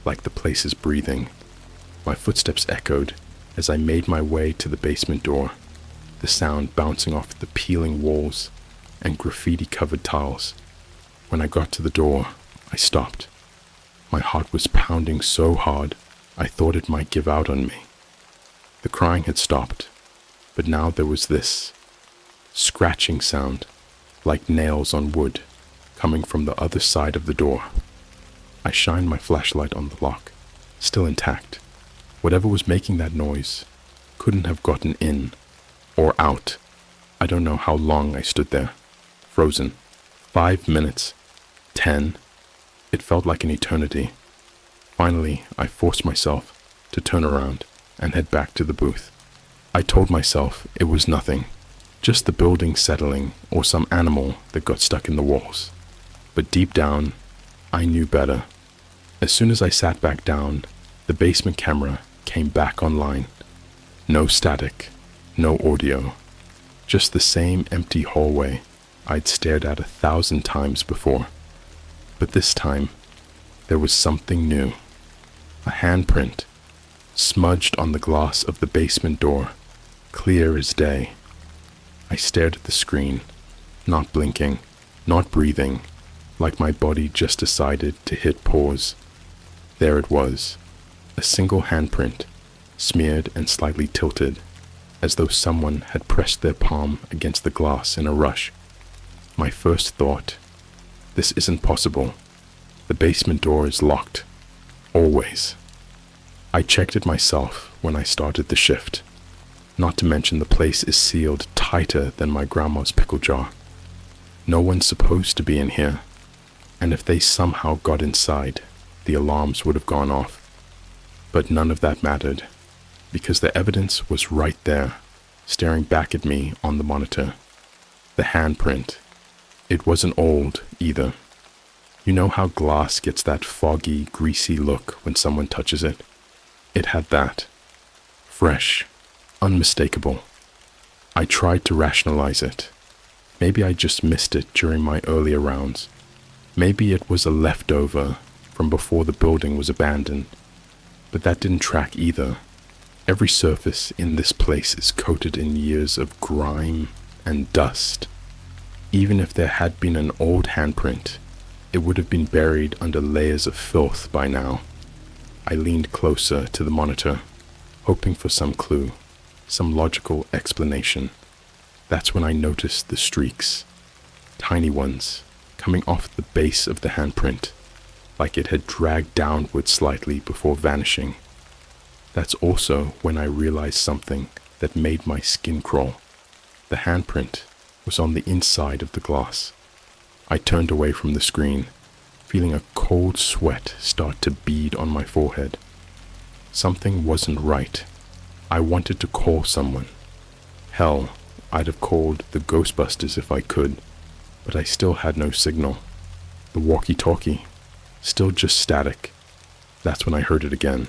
like the place is breathing. My footsteps echoed as I made my way to the basement door, the sound bouncing off the peeling walls and graffiti-covered tiles. When I got to the door, I stopped. My heart was pounding so hard, I thought it might give out on me. The crying had stopped, but now there was this scratching sound, like nails on wood, coming from the other side of the door. I shined my flashlight on the lock, still intact. Whatever was making that noise couldn't have gotten in or out. I don't know how long I stood there, frozen. 5 minutes, 10. It felt like an eternity. Finally, I forced myself to turn around and head back to the booth. I told myself it was nothing, just the building settling or some animal that got stuck in the walls. But deep down, I knew better. As soon as I sat back down, the basement camera came back online. No static, no audio, just the same empty hallway I'd stared at 1,000 times before. But this time, there was something new. A handprint, smudged on the glass of the basement door, clear as day. I stared at the screen, not blinking, not breathing, like my body just decided to hit pause. There it was, a single handprint, smeared and slightly tilted, as though someone had pressed their palm against the glass in a rush. My first thought, this isn't possible. The basement door is locked. Always. I checked it myself when I started the shift. Not to mention the place is sealed tighter than my grandma's pickle jar. No one's supposed to be in here, and if they somehow got inside, the alarms would have gone off. But none of that mattered, because the evidence was right there, staring back at me on the monitor. The handprint. It wasn't old, either. You know how glass gets that foggy, greasy look when someone touches it? It had that. Fresh. Unmistakable. I tried to rationalize it. Maybe I just missed it during my earlier rounds. Maybe it was a leftover from before the building was abandoned. But that didn't track either. Every surface in this place is coated in years of grime and dust. Even if there had been an old handprint, it would have been buried under layers of filth by now. I leaned closer to the monitor, hoping for some clue, some logical explanation. That's when I noticed the streaks, tiny ones, coming off the base of the handprint, like it had dragged downward slightly before vanishing. That's also when I realized something that made my skin crawl. The handprint was on the inside of the glass. I turned away from the screen, feeling a cold sweat start to bead on my forehead. Something wasn't right. I wanted to call someone. Hell, I'd have called the Ghostbusters if I could, but I still had no signal. The walkie-talkie, still just static. That's when I heard it again.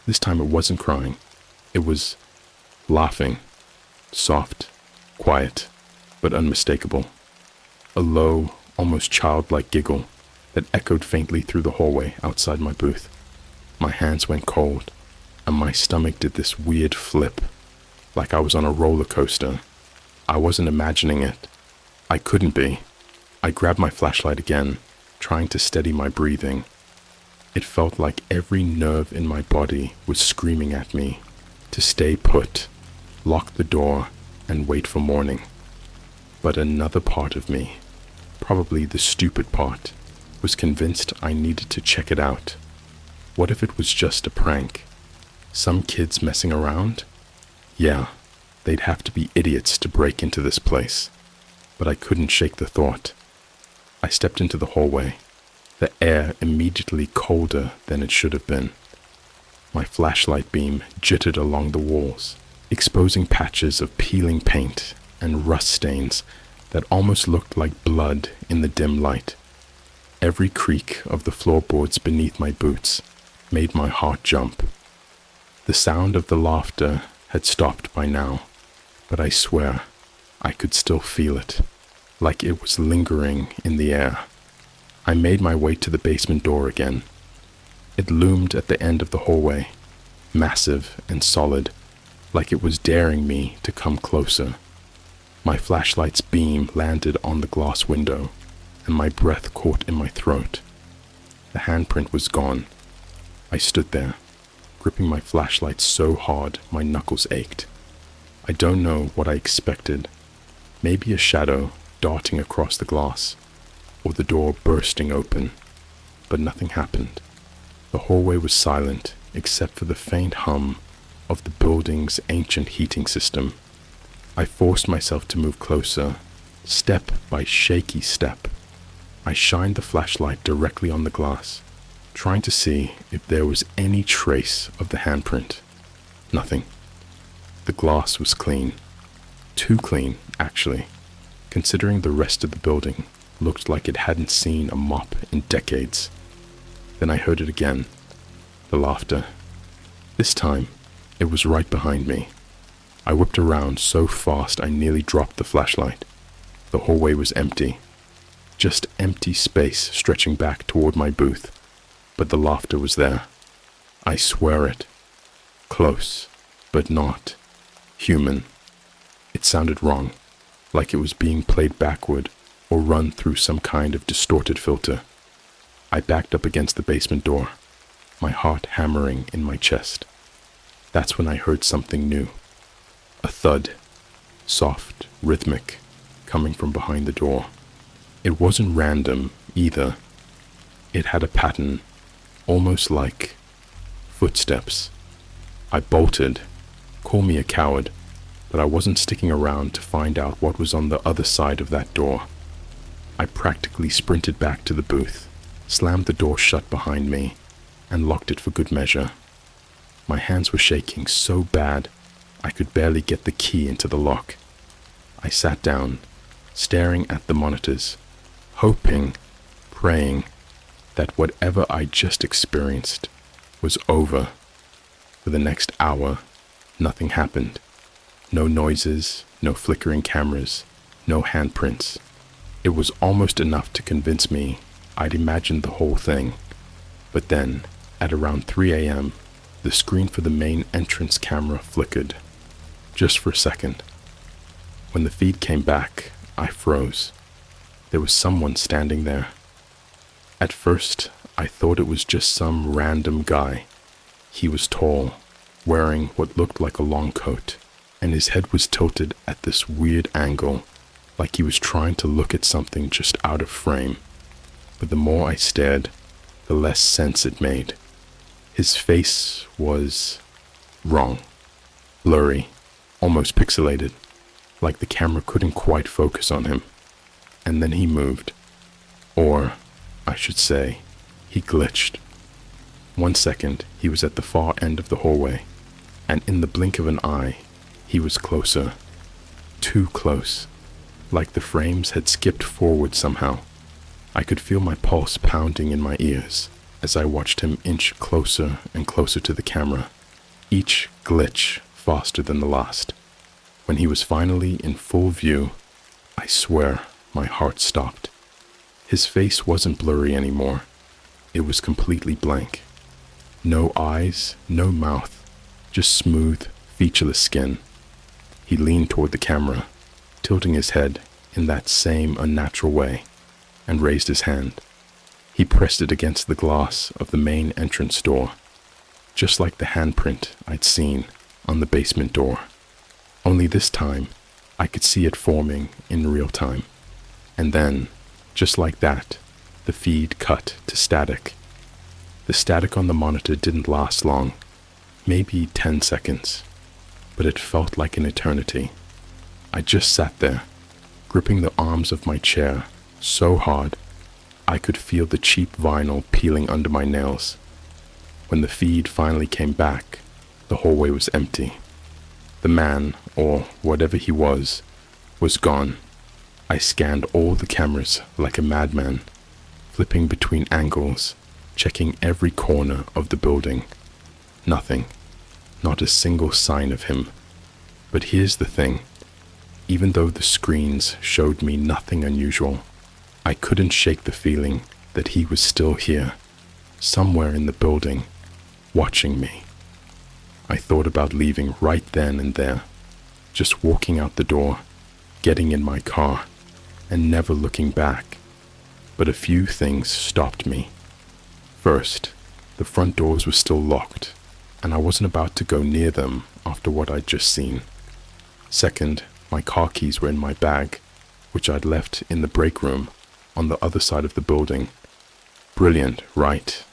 This time it wasn't crying. It was laughing. Soft, quiet, but unmistakable. A low, almost childlike giggle that echoed faintly through the hallway outside my booth. My hands went cold, and my stomach did this weird flip, like I was on a roller coaster. I wasn't imagining it. I couldn't be. I grabbed my flashlight again, trying to steady my breathing. It felt like every nerve in my body was screaming at me to stay put, lock the door, and wait for morning. But another part of me, probably the stupid part, was convinced I needed to check it out. What if it was just a prank? Some kids messing around? Yeah, they'd have to be idiots to break into this place. But I couldn't shake the thought. I stepped into the hallway, the air immediately colder than it should have been. My flashlight beam jittered along the walls, exposing patches of peeling paint and rust stains that almost looked like blood in the dim light. Every creak of the floorboards beneath my boots made my heart jump. The sound of the laughter had stopped by now, but I swear I could still feel it, like it was lingering in the air. I made my way to the basement door again. It loomed at the end of the hallway, massive and solid, like it was daring me to come closer. My flashlight's beam landed on the glass window, and my breath caught in my throat. The handprint was gone. I stood there, gripping my flashlight so hard my knuckles ached. I don't know what I expected. Maybe a shadow darting across the glass, or the door bursting open, but nothing happened. The hallway was silent except for the faint hum of the building's ancient heating system. I forced myself to move closer, step by shaky step. I shined the flashlight directly on the glass, trying to see if there was any trace of the handprint. Nothing. The glass was clean. Too clean, actually, considering the rest of the building looked like it hadn't seen a mop in decades. Then I heard it again. The laughter. This time, it was right behind me. I whipped around so fast I nearly dropped the flashlight. The hallway was empty. Just empty space stretching back toward my booth. But the laughter was there. I swear it. Close, but not human. It sounded wrong, like it was being played backward or run through some kind of distorted filter. I backed up against the basement door, my heart hammering in my chest. That's when I heard something new. A thud, soft, rhythmic, coming from behind the door. It wasn't random either. It had a pattern, almost like footsteps. I bolted. Call me a coward, but I wasn't sticking around to find out what was on the other side of that door. I practically sprinted back to the booth, slammed the door shut behind me, and locked it for good measure. My hands were shaking so bad I could barely get the key into the lock. I sat down, staring at the monitors, hoping, praying that whatever I just experienced was over. For the next hour, nothing happened. No noises, no flickering cameras, no handprints. It was almost enough to convince me I'd imagined the whole thing. But then, at around 3 a.m., the screen for the main entrance camera flickered. Just for a second. When the feed came back, I froze. There was someone standing there. At first, I thought it was just some random guy. He was tall, wearing what looked like a long coat, and his head was tilted at this weird angle, like he was trying to look at something just out of frame. But the more I stared, the less sense it made. His face was wrong, blurry, almost pixelated, like the camera couldn't quite focus on him. And then he moved. Or, I should say, he glitched. 1 second, he was at the far end of the hallway, and in the blink of an eye, he was closer. Too close. Like the frames had skipped forward somehow. I could feel my pulse pounding in my ears as I watched him inch closer and closer to the camera, each glitch faster than the last. When he was finally in full view, I swear my heart stopped. His face wasn't blurry anymore. It was completely blank. No eyes, no mouth, just smooth, featureless skin. He leaned toward the camera, tilting his head in that same unnatural way, and raised his hand. He pressed it against the glass of the main entrance door, just like the handprint I'd seen on the basement door. Only this time, I could see it forming in real time. And then, just like that, the feed cut to static. The static on the monitor didn't last long, maybe 10 seconds, but it felt like an eternity. I just sat there, gripping the arms of my chair so hard I could feel the cheap vinyl peeling under my nails. When the feed finally came back, the hallway was empty. The man, or whatever he was gone. I scanned all the cameras like a madman, flipping between angles, checking every corner of the building. Nothing. Not a single sign of him. But here's the thing. Even though the screens showed me nothing unusual, I couldn't shake the feeling that he was still here, somewhere in the building, watching me. I thought about leaving right then and there, just walking out the door, getting in my car, and never looking back. But a few things stopped me. First, the front doors were still locked, and I wasn't about to go near them after what I'd just seen. Second, my car keys were in my bag, which I'd left in the break room on the other side of the building. Brilliant, right?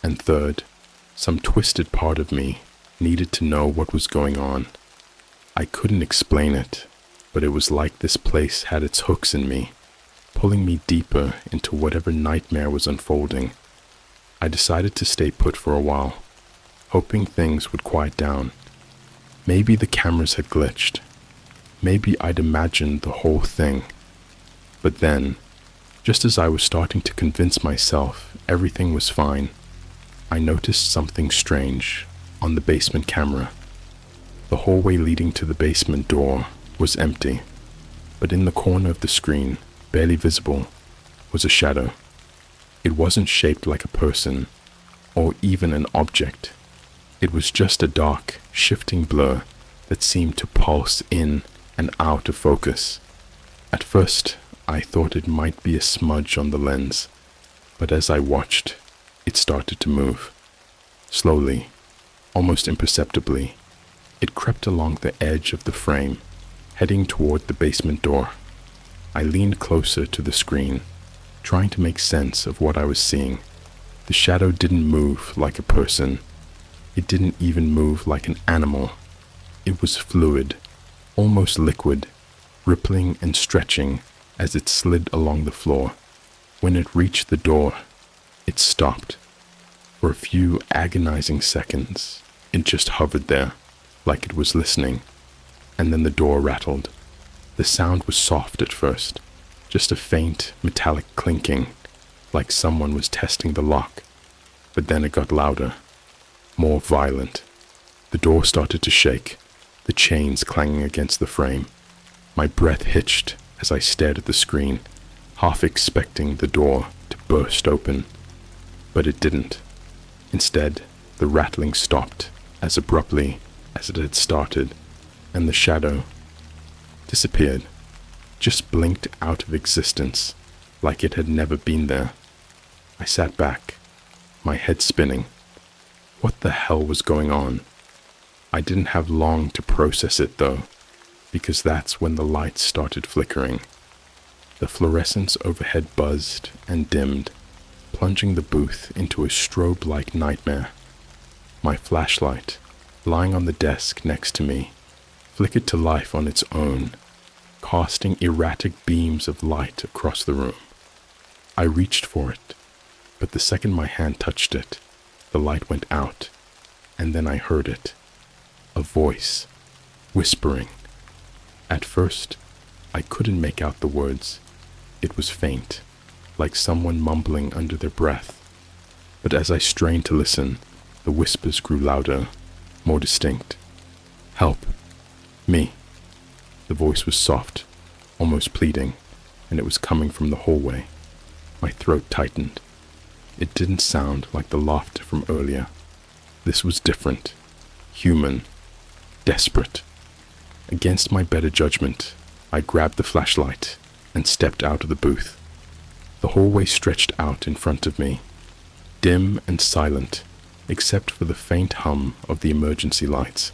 And third, some twisted part of me needed to know what was going on. I couldn't explain it, but it was like this place had its hooks in me, pulling me deeper into whatever nightmare was unfolding. I decided to stay put for a while, hoping things would quiet down. Maybe the cameras had glitched. Maybe I'd imagined the whole thing. But then, just as I was starting to convince myself everything was fine, I noticed something strange on the basement camera. The hallway leading to the basement door was empty, but in the corner of the screen, barely visible, was a shadow. It wasn't shaped like a person, or even an object. It was just a dark, shifting blur that seemed to pulse in and out of focus. At first, I thought it might be a smudge on the lens, but as I watched, it started to move. Slowly, almost imperceptibly, It crept along the edge of the frame, heading toward the basement door. I leaned closer to the screen, trying to make sense of what I was seeing. The shadow didn't move like a person. It didn't even move like an animal. It was fluid, almost liquid, rippling and stretching as it slid along the floor. When it reached the door, it stopped. For a few agonizing seconds, it just hovered there, like it was listening, and then the door rattled. The sound was soft at first, just a faint metallic clinking, like someone was testing the lock. But then it got louder, more violent. The door started to shake, the chains clanging against the frame. My breath hitched as I stared at the screen, half expecting the door to burst open. But it didn't. Instead, the rattling stopped as abruptly as it had started, and the shadow disappeared, just blinked out of existence, like it had never been there. I sat back, my head spinning. What the hell was going on? I didn't have long to process it though, because that's when the lights started flickering. The fluorescence overhead buzzed and dimmed, plunging the booth into a strobe-like nightmare. My flashlight, lying on the desk next to me, flickered to life on its own, casting erratic beams of light across the room. I reached for it, but the second my hand touched it, the light went out, and then I heard it. A voice, whispering. At first, I couldn't make out the words. It was faint, like someone mumbling under their breath. But as I strained to listen, the whispers grew louder, more distinct. Help. Me. The voice was soft, almost pleading, and it was coming from the hallway. My throat tightened. It didn't sound like the laughter from earlier. This was different, human, desperate. Against my better judgment, I grabbed the flashlight and stepped out of the booth. The hallway stretched out in front of me, dim and silent, except for the faint hum of the emergency lights.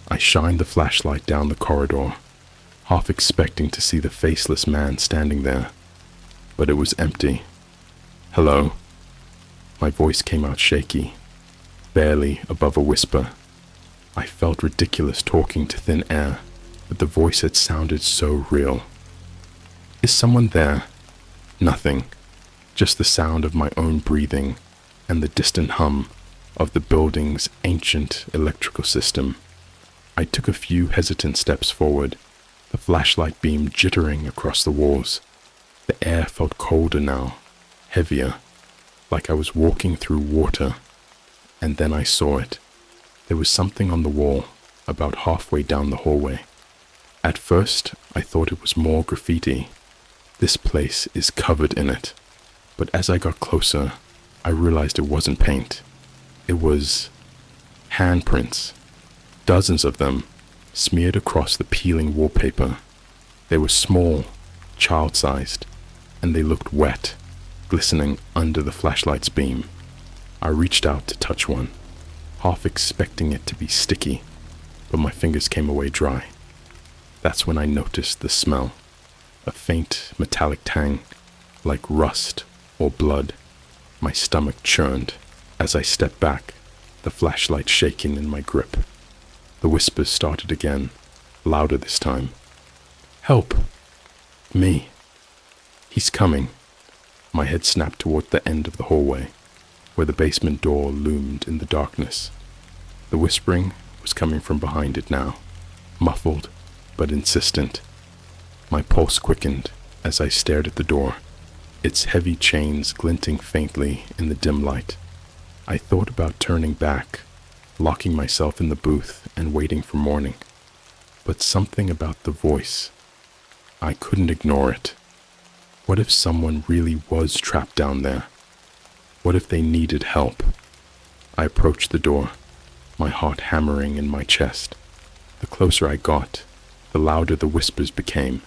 I shined the flashlight down the corridor, half expecting to see the faceless man standing there, but it was empty. Hello? My voice came out shaky, barely above a whisper. I felt ridiculous talking to thin air, but the voice had sounded so real. Is someone there? Nothing, just the sound of my own breathing and the distant hum of the building's ancient electrical system. I took a few hesitant steps forward, the flashlight beam jittering across the walls. The air felt colder now, heavier, like I was walking through water. And then I saw it. There was something on the wall, about halfway down the hallway. At first, I thought it was more graffiti. This place is covered in it. But as I got closer, I realized it wasn't paint. It was handprints. Dozens of them, smeared across the peeling wallpaper. They were small, child-sized, and they looked wet, glistening under the flashlight's beam. I reached out to touch one, half expecting it to be sticky, but my fingers came away dry. That's when I noticed the smell, a faint metallic tang, like rust or blood. My stomach churned as I stepped back, the flashlight shaking in my grip. The whispers started again, louder this time. Help! Me! He's coming! My head snapped toward the end of the hallway, where the basement door loomed in the darkness. The whispering was coming from behind it now, muffled but insistent. My pulse quickened as I stared at the door, its heavy chains glinting faintly in the dim light. I thought about turning back, locking myself in the booth and waiting for morning. But something about the voice, I couldn't ignore it. What if someone really was trapped down there? What if they needed help? I approached the door, my heart hammering in my chest. The closer I got, the louder the whispers became,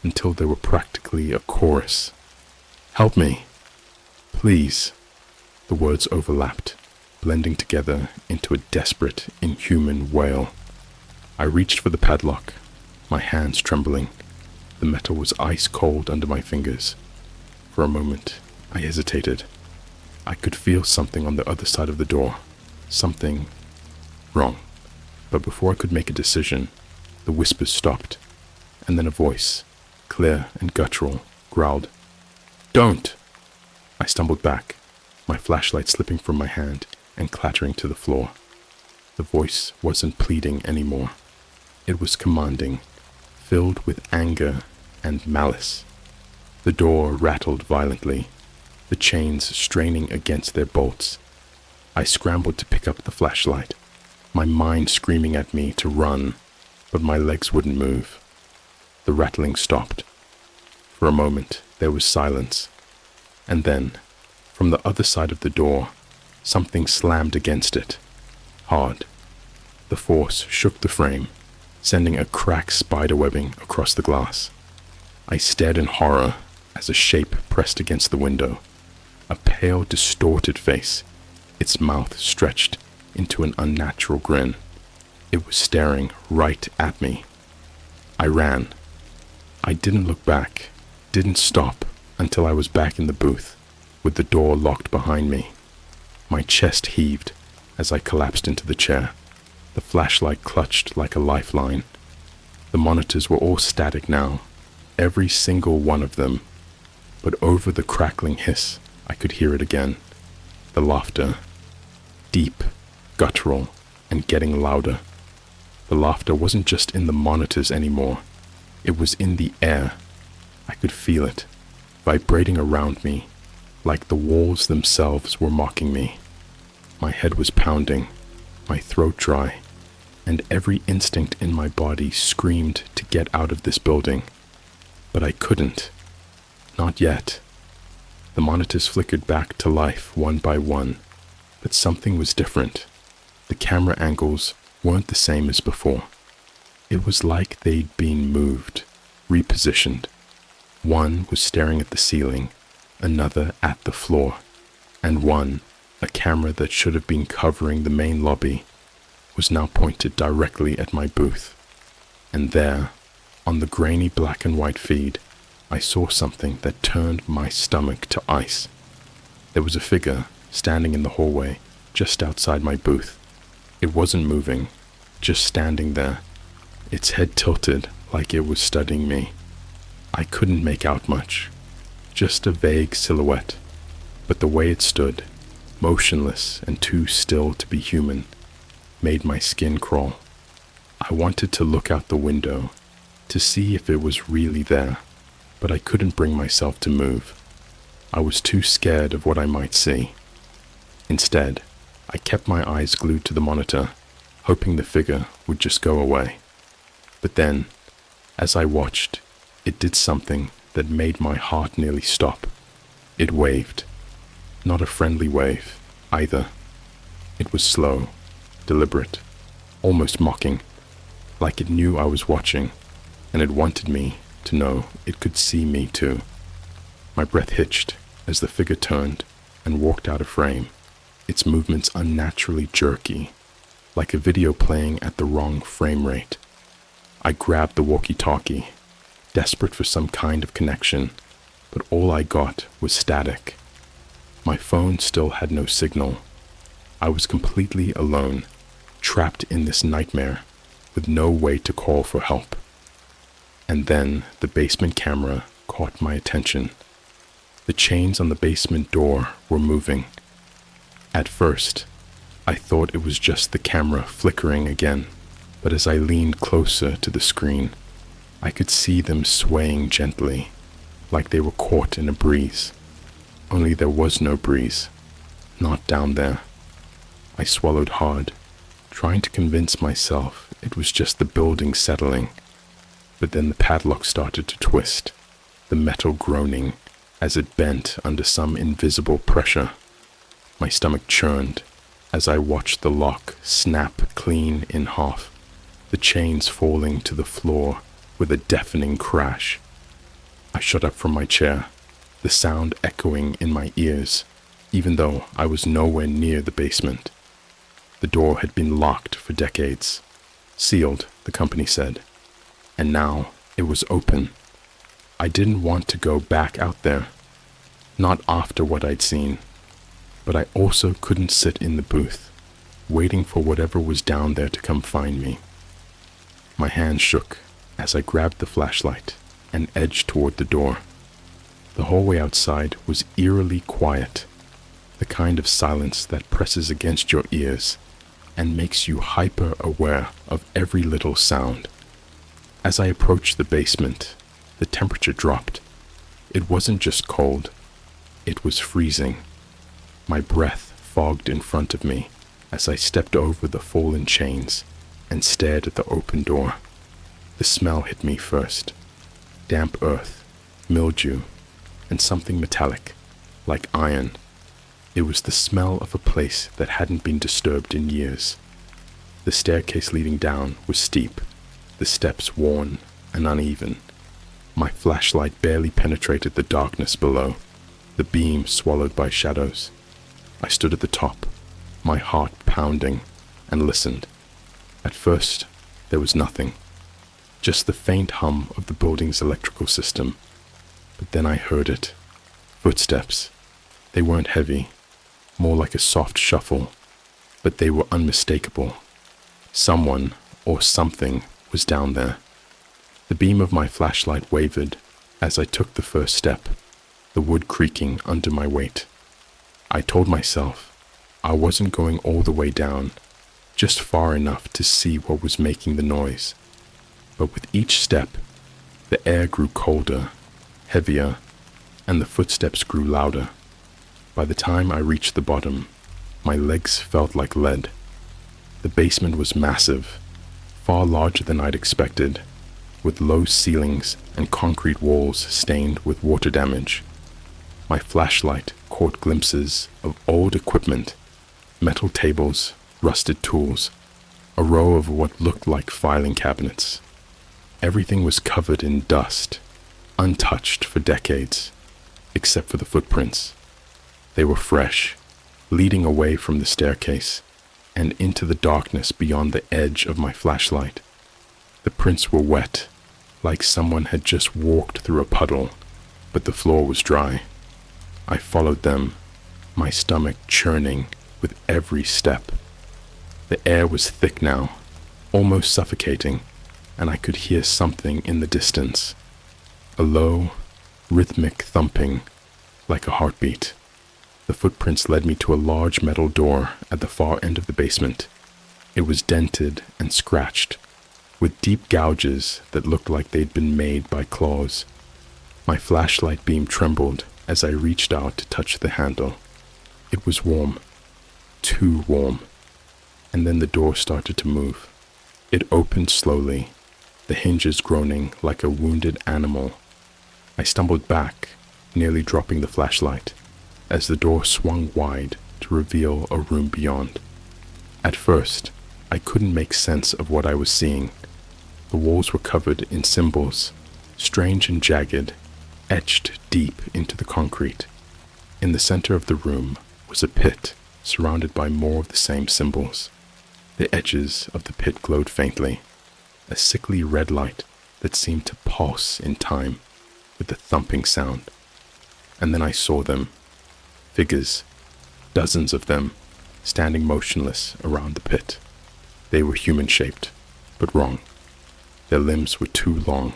until they were practically a chorus. Help me! Please! The words overlapped, blending together into a desperate, inhuman wail. I reached for the padlock, my hands trembling. The metal was ice cold under my fingers. For a moment, I hesitated. I could feel something on the other side of the door. Something wrong. But before I could make a decision, the whispers stopped, and then a voice, clear and guttural, growled, "Don't!" I stumbled back, my flashlight slipping from my hand and clattering to the floor. The voice wasn't pleading anymore. It was commanding, filled with anger and malice. The door rattled violently, the chains straining against their bolts. I scrambled to pick up the flashlight, my mind screaming at me to run, but my legs wouldn't move. The rattling stopped. For a moment, there was silence. And then, from the other side of the door, something slammed against it, hard. The force shook the frame, sending a cracked spiderwebbing across the glass. I stared in horror as a shape pressed against the window, a pale, distorted face, its mouth stretched into an unnatural grin. It was staring right at me. I ran. I didn't look back, didn't stop until I was back in the booth, with the door locked behind me. My chest heaved as I collapsed into the chair. The flashlight clutched like a lifeline. The monitors were all static now, every single one of them. But over the crackling hiss, I could hear it again. The laughter, deep, guttural, and getting louder. The laughter wasn't just in the monitors anymore. It was in the air. I could feel it, vibrating around me, like the walls themselves were mocking me. My head was pounding, my throat dry, and every instinct in my body screamed to get out of this building. But I couldn't. Not yet. The monitors flickered back to life one by one, but something was different. The camera angles weren't the same as before. It was like they'd been moved, repositioned. One was staring at the ceiling, another at the floor, and one, a camera that should have been covering the main lobby, was now pointed directly at my booth. And there, on the grainy black and white feed, I saw something that turned my stomach to ice. There was a figure standing in the hallway just outside my booth. It wasn't moving, just standing there, its head tilted like it was studying me. I couldn't make out much, just a vague silhouette, but the way it stood, motionless and too still to be human, made my skin crawl. I wanted to look out the window to see if it was really there, but I couldn't bring myself to move. I was too scared of what I might see. Instead, I kept my eyes glued to the monitor, hoping the figure would just go away. But then, as I watched, it did something that made my heart nearly stop. It waved. Not a friendly wave, either. It was slow, deliberate, almost mocking, like it knew I was watching, and it wanted me to know it could see me too. My breath hitched as the figure turned and walked out of frame, its movements unnaturally jerky, like a video playing at the wrong frame rate. I grabbed the walkie-talkie, desperate for some kind of connection, but all I got was static. My phone still had no signal. I was completely alone, trapped in this nightmare, with no way to call for help. And then the basement camera caught my attention. The chains on the basement door were moving. At first, I thought it was just the camera flickering again, but as I leaned closer to the screen, I could see them swaying gently, like they were caught in a breeze. Only there was no breeze, not down there. I swallowed hard, trying to convince myself it was just the building settling. But then the padlock started to twist, the metal groaning as it bent under some invisible pressure. My stomach churned as I watched the lock snap clean in half, the chains falling to the floor with a deafening crash. I shot up from my chair, the sound echoing in my ears, even though I was nowhere near the basement. The door had been locked for decades. Sealed, the company said. And now it was open. I didn't want to go back out there. Not after what I'd seen. But I also couldn't sit in the booth, waiting for whatever was down there to come find me. My hand shook as I grabbed the flashlight and edged toward the door. The hallway outside was eerily quiet, the kind of silence that presses against your ears and makes you hyper-aware of every little sound. As I approached the basement, the temperature dropped. It wasn't just cold, it was freezing. My breath fogged in front of me as I stepped over the fallen chains and stared at the open door. The smell hit me first. Damp earth, mildew, and something metallic, like iron. It was the smell of a place that hadn't been disturbed in years. The staircase leading down was steep, the steps worn and uneven. My flashlight barely penetrated the darkness below, the beam swallowed by shadows. I stood at the top, my heart pounding, and listened. At first, there was nothing, just the faint hum of the building's electrical system. But then I heard it. Footsteps. They weren't heavy, more like a soft shuffle, but they were unmistakable. Someone or something was down there. The beam of my flashlight wavered as I took the first step, the wood creaking under my weight. I told myself I wasn't going all the way down, just far enough to see what was making the noise. But with each step, the air grew colder, heavier, and the footsteps grew louder. By the time I reached the bottom, my legs felt like lead. The basement was massive, far larger than I'd expected, with low ceilings and concrete walls stained with water damage. My flashlight caught glimpses of old equipment, metal tables, rusted tools, a row of what looked like filing cabinets. Everything was covered in dust, untouched for decades, except for the footprints. They were fresh, leading away from the staircase and into the darkness beyond the edge of my flashlight. The prints were wet, like someone had just walked through a puddle, but the floor was dry. I followed them, my stomach churning with every step. The air was thick now, almost suffocating, and I could hear something in the distance. A low, rhythmic thumping, like a heartbeat. The footprints led me to a large metal door at the far end of the basement. It was dented and scratched, with deep gouges that looked like they'd been made by claws. My flashlight beam trembled as I reached out to touch the handle. It was warm, too warm, and then the door started to move. It opened slowly, the hinges groaning like a wounded animal. I stumbled back, nearly dropping the flashlight, as the door swung wide to reveal a room beyond. At first, I couldn't make sense of what I was seeing. The walls were covered in symbols, strange and jagged, etched deep into the concrete. In the center of the room was a pit surrounded by more of the same symbols. The edges of the pit glowed faintly, a sickly red light that seemed to pulse in time with the thumping sound. And then I saw them, figures, dozens of them, standing motionless around the pit. They were human-shaped, but wrong. Their limbs were too long,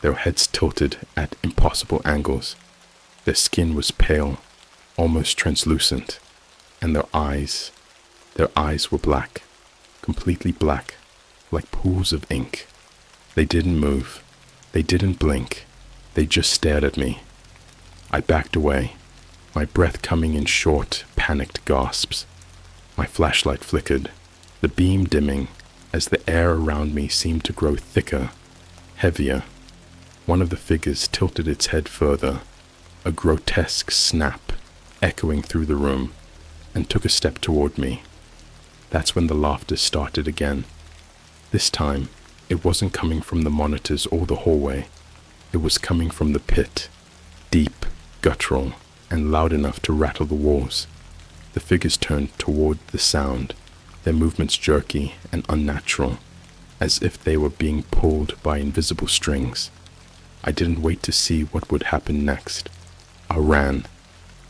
their heads tilted at impossible angles. Their skin was pale, almost translucent, and their eyes were black, completely black, like pools of ink. They didn't move, they didn't blink, they just stared at me. I backed away, my breath coming in short, panicked gasps. My flashlight flickered, the beam dimming as the air around me seemed to grow thicker, heavier. One of the figures tilted its head further, a grotesque snap echoing through the room, and took a step toward me. That's when the laughter started again. This time, it wasn't coming from the monitors or the hallway. It was coming from the pit, deep, guttural, and loud enough to rattle the walls. The figures turned toward the sound, their movements jerky and unnatural. as if they were being pulled by invisible strings. I didn't wait to see what would happen next. I ran.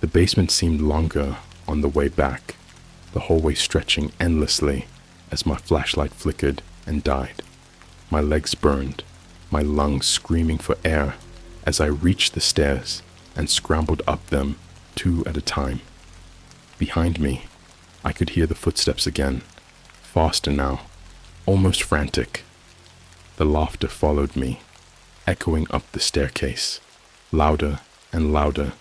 The basement seemed longer on the way back, the hallway stretching endlessly as my flashlight flickered and died. My legs burned, my lungs screaming for air as I reached the stairs and scrambled up them 2 at a time. Behind me, I could hear the footsteps again, faster now, almost frantic. The laughter followed me, echoing up the staircase, louder and louder,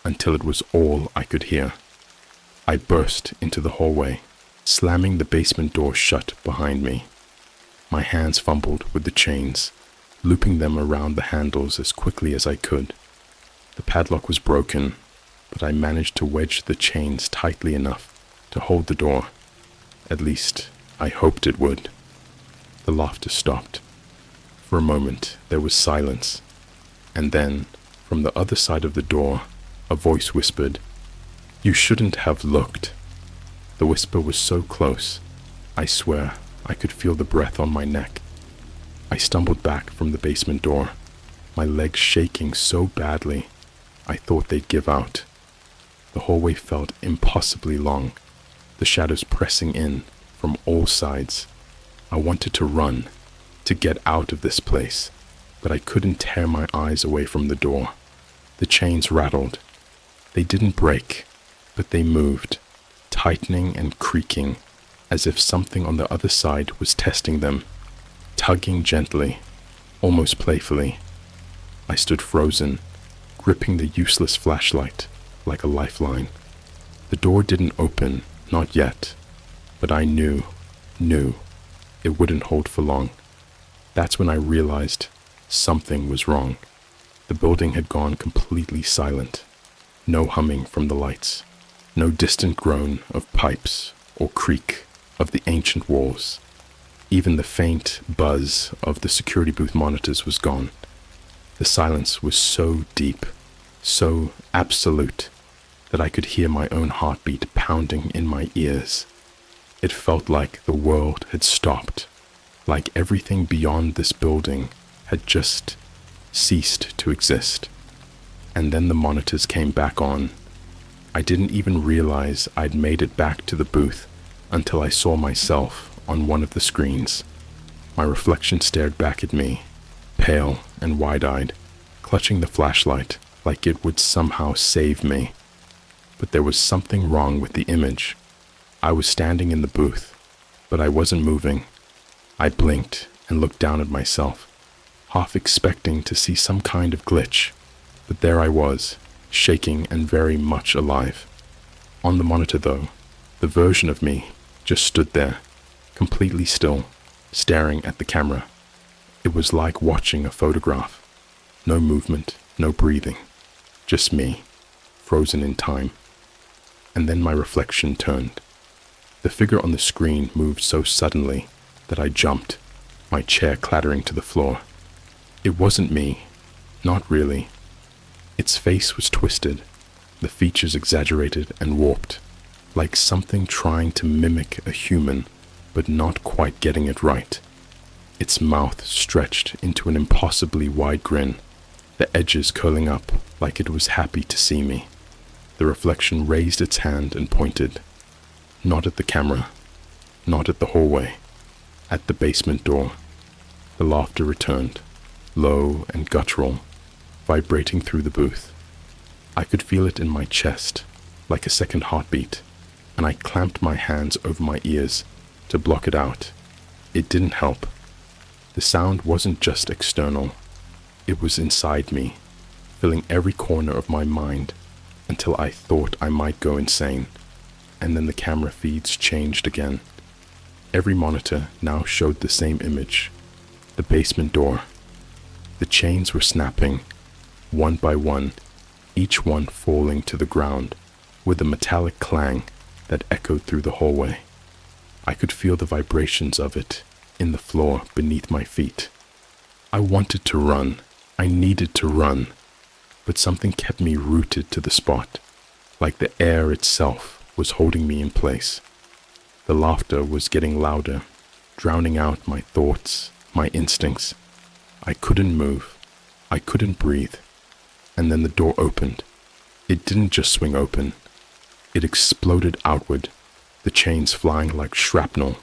until it was all I could hear. I burst into the hallway, slamming the basement door shut behind me. My hands fumbled with the chains, looping them around the handles as quickly as I could. The padlock was broken, but I managed to wedge the chains tightly enough to hold the door. At least, I hoped it would. The laughter stopped. For a moment, there was silence, and then, from the other side of the door, a voice whispered, "You shouldn't have looked." The whisper was so close, I swear I could feel the breath on my neck. I stumbled back from the basement door, my legs shaking so badly I thought they'd give out. The hallway felt impossibly long, the shadows pressing in from all sides. I wanted to run, to get out of this place, but I couldn't tear my eyes away from the door. The chains rattled. They didn't break, but they moved, tightening and creaking, as if something on the other side was testing them, tugging gently, almost playfully. I stood frozen, gripping the useless flashlight like a lifeline. The door didn't open, not yet, but I knew it wouldn't hold for long. That's when I realized something was wrong. The building had gone completely silent. No humming from the lights, no distant groan of pipes or creak of the ancient walls. Even the faint buzz of the security booth monitors was gone. The silence was so deep, so absolute, that I could hear my own heartbeat pounding in my ears. It felt like the world had stopped, like everything beyond this building had just ceased to exist. And then the monitors came back on. I didn't even realize I'd made it back to the booth until I saw myself on one of the screens. My reflection stared back at me, pale and wide-eyed, clutching the flashlight like it would somehow save me. But there was something wrong with the image. I was standing in the booth, but I wasn't moving. I blinked and looked down at myself, half expecting to see some kind of glitch. But there I was, shaking and very much alive. On the monitor, though, the version of me just stood there, completely still, staring at the camera. It was like watching a photograph. No movement, no breathing. Just me, frozen in time. And then my reflection turned. The figure on the screen moved so suddenly that I jumped, my chair clattering to the floor. It wasn't me, not really. Its face was twisted, the features exaggerated and warped, like something trying to mimic a human, but not quite getting it right. Its mouth stretched into an impossibly wide grin, the edges curling up like it was happy to see me. The reflection raised its hand and pointed, not at the camera, not at the hallway, at the basement door. The laughter returned, low and guttural, vibrating through the booth. I could feel it in my chest, like a second heartbeat, and I clamped my hands over my ears to block it out. It didn't help. The sound wasn't just external. It was inside me, filling every corner of my mind, until I thought I might go insane. And then the camera feeds changed again. Every monitor now showed the same image, the basement door. The chains were snapping, one by one, each one falling to the ground with a metallic clang that echoed through the hallway. I could feel the vibrations of it in the floor beneath my feet. I wanted to run. I needed to run. But something kept me rooted to the spot, like the air itself was holding me in place. The laughter was getting louder, drowning out my thoughts, my instincts. I couldn't move. I couldn't breathe. And then the door opened. It didn't just swing open. It exploded outward, the chains flying like shrapnel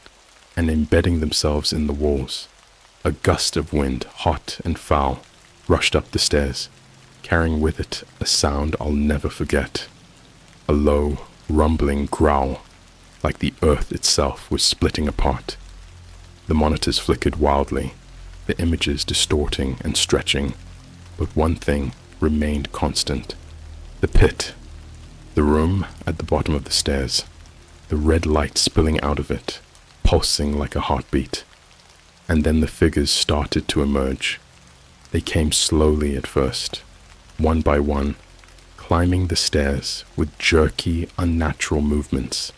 and embedding themselves in the walls. A gust of wind, hot and foul, rushed up the stairs, carrying with it a sound I'll never forget. A low, rumbling growl, like the earth itself was splitting apart. The monitors flickered wildly, the images distorting and stretching, but one thing remained constant. The pit. The room at the bottom of the stairs. The red light spilling out of it, pulsing like a heartbeat. And then the figures started to emerge. They came slowly at first, one by one, climbing the stairs with jerky, unnatural movements.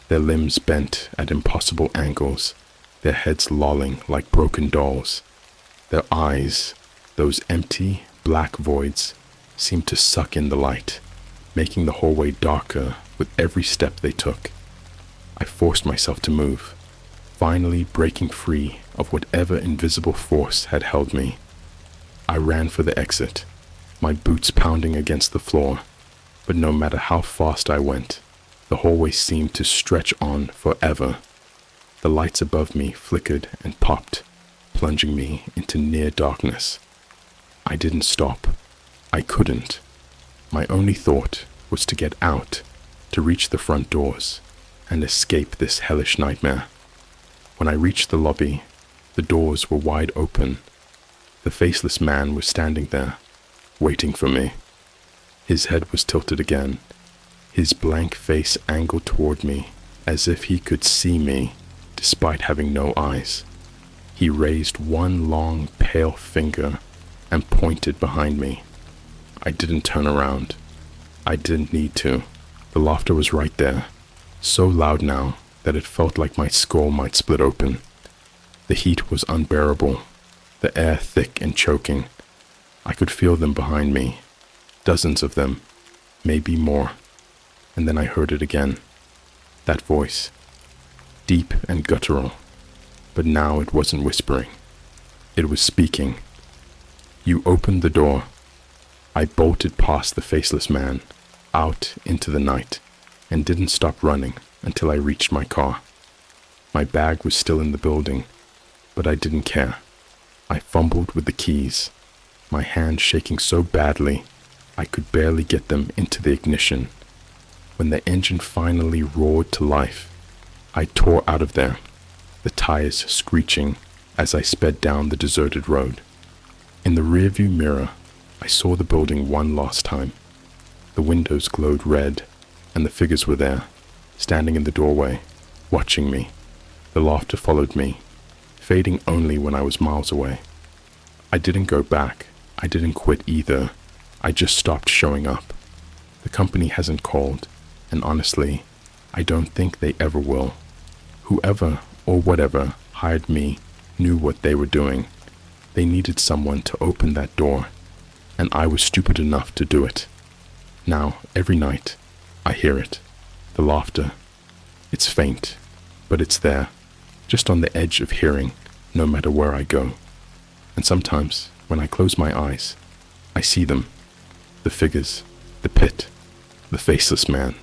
Their limbs bent at impossible angles, their heads lolling like broken dolls. Their eyes, those empty, black voids, seemed to suck in the light, making the hallway darker with every step they took. I forced myself to move, finally breaking free of whatever invisible force had held me. I ran for the exit, my boots pounding against the floor, but no matter how fast I went, the hallway seemed to stretch on forever. The lights above me flickered and popped, plunging me into near darkness. I didn't stop. I couldn't. My only thought was to get out, to reach the front doors, and escape this hellish nightmare. When I reached the lobby, the doors were wide open. The faceless man was standing there, waiting for me. His head was tilted again, his blank face angled toward me as if he could see me despite having no eyes. He raised one long, pale finger and pointed behind me. I didn't turn around. I didn't need to. The laughter was right there, so loud now that it felt like my skull might split open. The heat was unbearable, the air thick and choking. I could feel them behind me, dozens of them, maybe more. And then I heard it again, that voice, deep and guttural, but now it wasn't whispering. It was speaking. You opened the door. I bolted past the faceless man, out into the night, and didn't stop running until I reached my car. My bag was still in the building, but I didn't care. I fumbled with the keys, my hand shaking so badly I could barely get them into the ignition. When the engine finally roared to life, I tore out of there, the tires screeching as I sped down the deserted road. In the rearview mirror, I saw the building one last time. The windows glowed red, and the figures were there, standing in the doorway, watching me. The laughter followed me, fading only when I was miles away. I didn't go back. I didn't quit either. I just stopped showing up. The company hasn't called, and honestly, I don't think they ever will. Whoever or whatever hired me knew what they were doing. They needed someone to open that door, and I was stupid enough to do it. Now, every night, I hear it. The laughter. It's faint, but it's there, just on the edge of hearing, no matter where I go. And sometimes, when I close my eyes, I see them. The figures, the pit, the faceless man.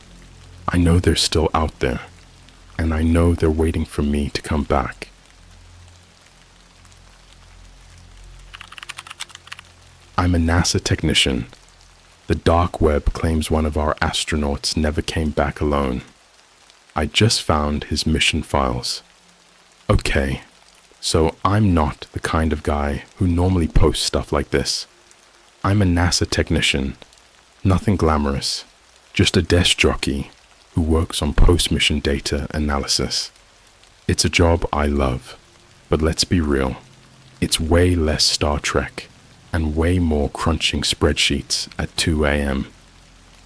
I know they're still out there, and I know they're waiting for me to come back. I'm a NASA technician. The dark web claims one of our astronauts never came back alone. I just found his mission files. Okay, so I'm not the kind of guy who normally posts stuff like this. I'm a NASA technician. Nothing glamorous, just a desk jockey who works on post-mission data analysis. It's a job I love, but let's be real. It's way less Star Trek and way more crunching spreadsheets at 2 a.m.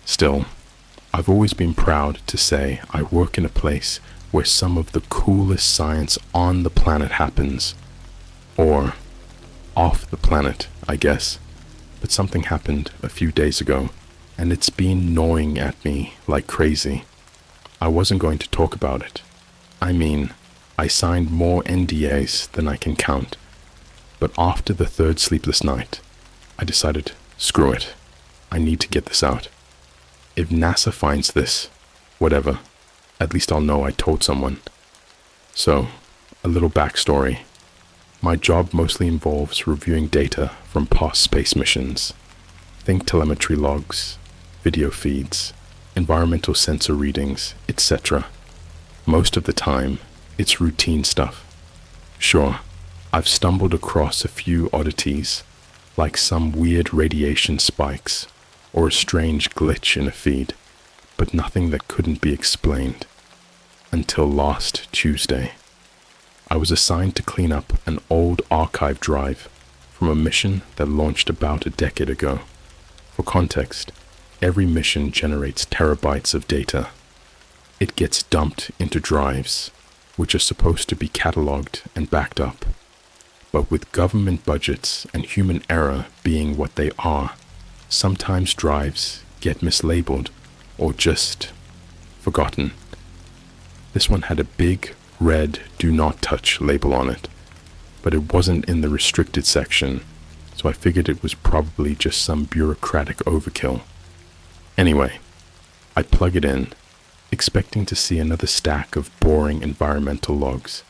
Still, I've always been proud to say I work in a place where some of the coolest science on the planet happens. Or off the planet, I guess. But something happened a few days ago, and it's been gnawing at me like crazy. I wasn't going to talk about it. I I signed more NDAs than I can count, but after the third sleepless night, I decided, screw it, I need to get this out. If NASA finds this, whatever, at least I'll know I told someone. So, a little backstory. My job mostly involves reviewing data from past space missions. Think telemetry logs, video feeds, environmental sensor readings, etc. Most of the time, it's routine stuff. Sure, I've stumbled across a few oddities, like some weird radiation spikes or a strange glitch in a feed, but nothing that couldn't be explained. Until last Tuesday, I was assigned to clean up an old archive drive from a mission that launched about a decade ago. For context, every mission generates terabytes of data. It gets dumped into drives, which are supposed to be cataloged and backed up. But with government budgets and human error being what they are, sometimes drives get mislabeled or just forgotten. This one had a big red "Do Not Touch" label on it, but it wasn't in the restricted section, so I figured it was probably just some bureaucratic overkill. Anyway, I plug it in, expecting to see another stack of boring environmental logs.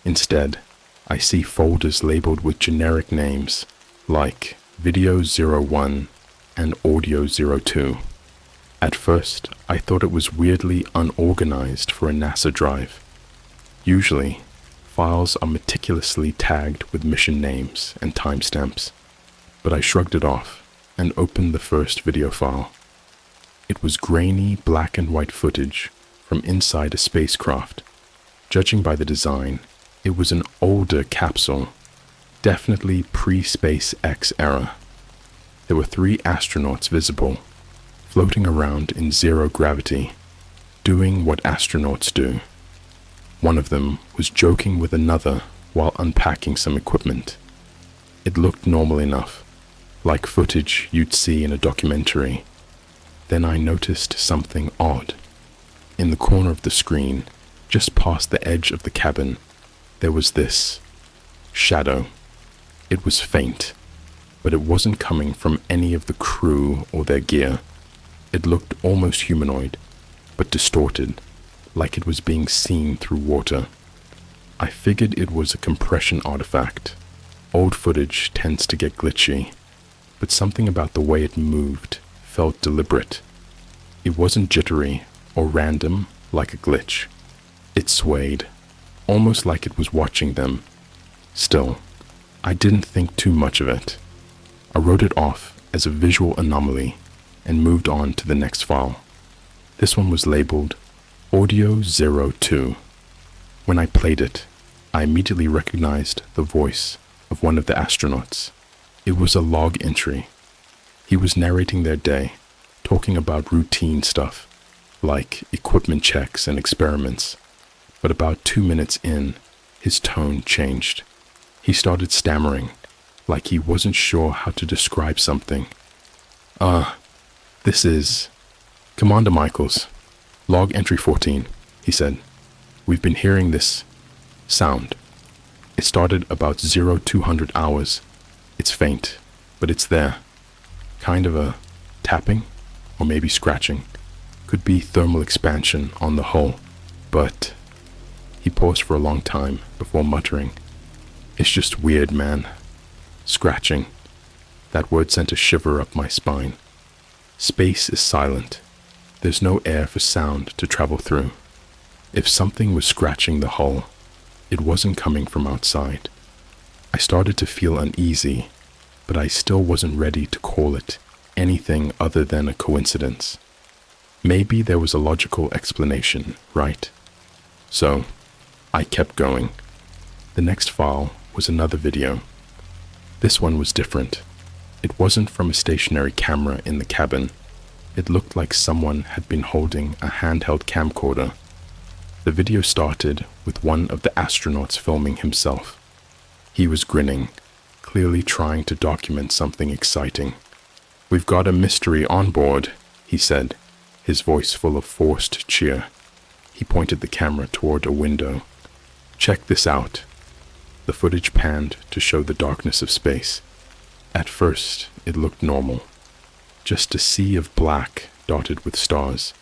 Instead, I see folders labeled with generic names like Video 01 and Audio 02. At first, I thought it was weirdly unorganized for a NASA drive. Usually, files are meticulously tagged with mission names and timestamps, but I shrugged it off and opened the first video file. It was grainy black and white footage from inside a spacecraft. Judging by the design, it was an older capsule, definitely pre-SpaceX era. There were 3 astronauts visible, floating around in zero gravity, doing what astronauts do. One of them was joking with another while unpacking some equipment. It looked normal enough, like footage you'd see in a documentary. Then I noticed something odd. In the corner of the screen, just past the edge of the cabin, there was this shadow. It was faint, but it wasn't coming from any of the crew or their gear. It looked almost humanoid, but distorted, like it was being seen through water. I figured it was a compression artifact. Old footage tends to get glitchy, but something about the way it moved felt deliberate. It wasn't jittery or random like a glitch. It swayed, almost like it was watching them. Still, I didn't think too much of it. I wrote it off as a visual anomaly and moved on to the next file. This one was labeled Audio 02. When I played it, I immediately recognized the voice of one of the astronauts. It was a log entry. He was narrating their day, talking about routine stuff, like equipment checks and experiments. But about 2 minutes in, his tone changed. He started stammering, like he wasn't sure how to describe something. This is Commander Michaels, log entry 14, he said. We've been hearing this sound. It started about 0200 hours. It's faint, but it's there. Kind of a tapping, or maybe scratching. Could be thermal expansion on the hull, but... He paused for a long time before muttering, "It's just weird, man. Scratching." That word sent a shiver up my spine. Space is silent. There's no air for sound to travel through. If something was scratching the hull, it wasn't coming from outside. I started to feel uneasy, but I still wasn't ready to call it anything other than a coincidence. Maybe there was a logical explanation, right? So, I kept going. The next file was another video. This one was different. It wasn't from a stationary camera in the cabin. It looked like someone had been holding a handheld camcorder. The video started with one of the astronauts filming himself. He was grinning, clearly trying to document something exciting. "We've got a mystery on board," he said, his voice full of forced cheer. He pointed the camera toward a window. Check this out. The footage panned to show the darkness of space. At first, it looked normal. Just a sea of black dotted with stars.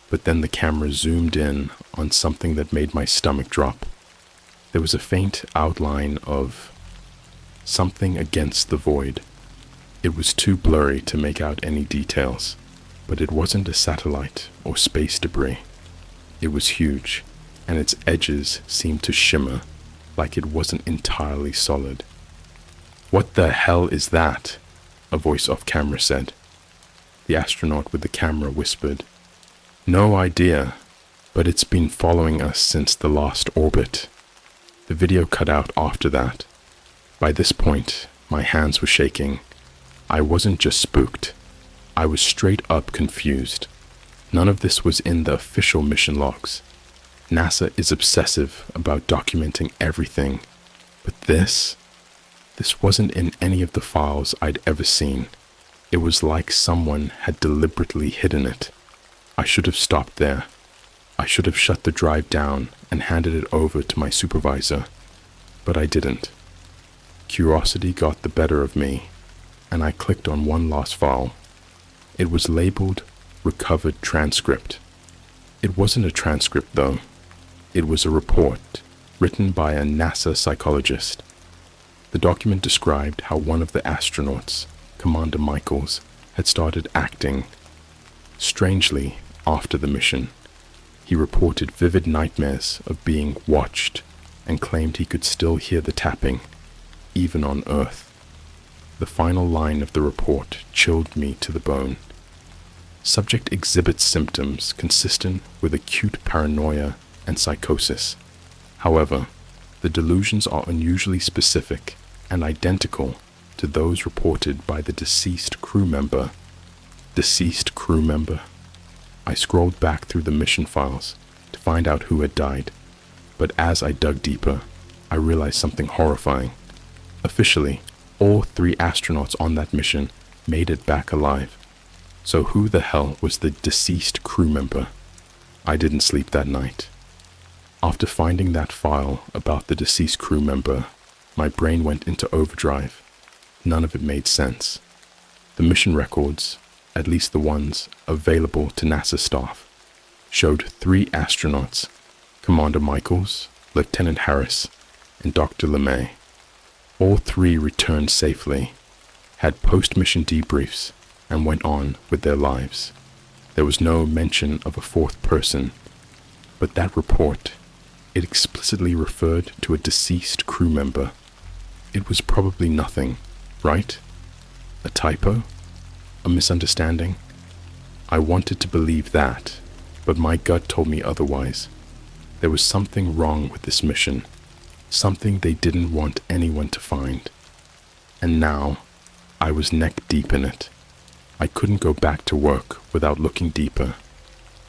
But then the camera zoomed in on something that made my stomach drop. There was a faint outline of something against the void. It was too blurry to make out any details, but it wasn't a satellite or space debris. It was huge, and its edges seemed to shimmer like it wasn't entirely solid. "What the hell is that?" a voice off camera said. The astronaut with the camera whispered, "No idea, but it's been following us since the last orbit." The video cut out after that. By this point, my hands were shaking. I wasn't just spooked. I was straight up confused. None of this was in the official mission logs. NASA is obsessive about documenting everything. But this wasn't in any of the files I'd ever seen. It was like someone had deliberately hidden it. I should have stopped there. I should have shut the drive down and handed it over to my supervisor. But I didn't. Curiosity got the better of me, and I clicked on one last file. It was labeled Recovered Transcript. It wasn't a transcript, though. It was a report written by a NASA psychologist. The document described how one of the astronauts, Commander Michaels, had started acting strangely after the mission. He reported vivid nightmares of being watched and claimed he could still hear the tapping, even on Earth. The final line of the report chilled me to the bone. Subject exhibits symptoms consistent with acute paranoia and psychosis. However, the delusions are unusually specific and identical to those reported by the deceased crew member. Deceased crew member? I scrolled back through the mission files to find out who had died, but as I dug deeper, I realized something horrifying. Officially, all 3 astronauts on that mission made it back alive. So who the hell was the deceased crew member? I didn't sleep that night. After finding that file about the deceased crew member, my brain went into overdrive. None of it made sense. The mission records, at least the ones available to NASA staff, showed 3 astronauts, Commander Michaels, Lieutenant Harris, and Dr. LeMay. All 3 returned safely, had post-mission debriefs, and went on with their lives. There was no mention of a 4th person, but that report, it explicitly referred to a deceased crew member. It was probably nothing, right? A typo? A misunderstanding? I wanted to believe that, but my gut told me otherwise. There was something wrong with this mission, something they didn't want anyone to find. And now, I was neck deep in it. I couldn't go back to work without looking deeper.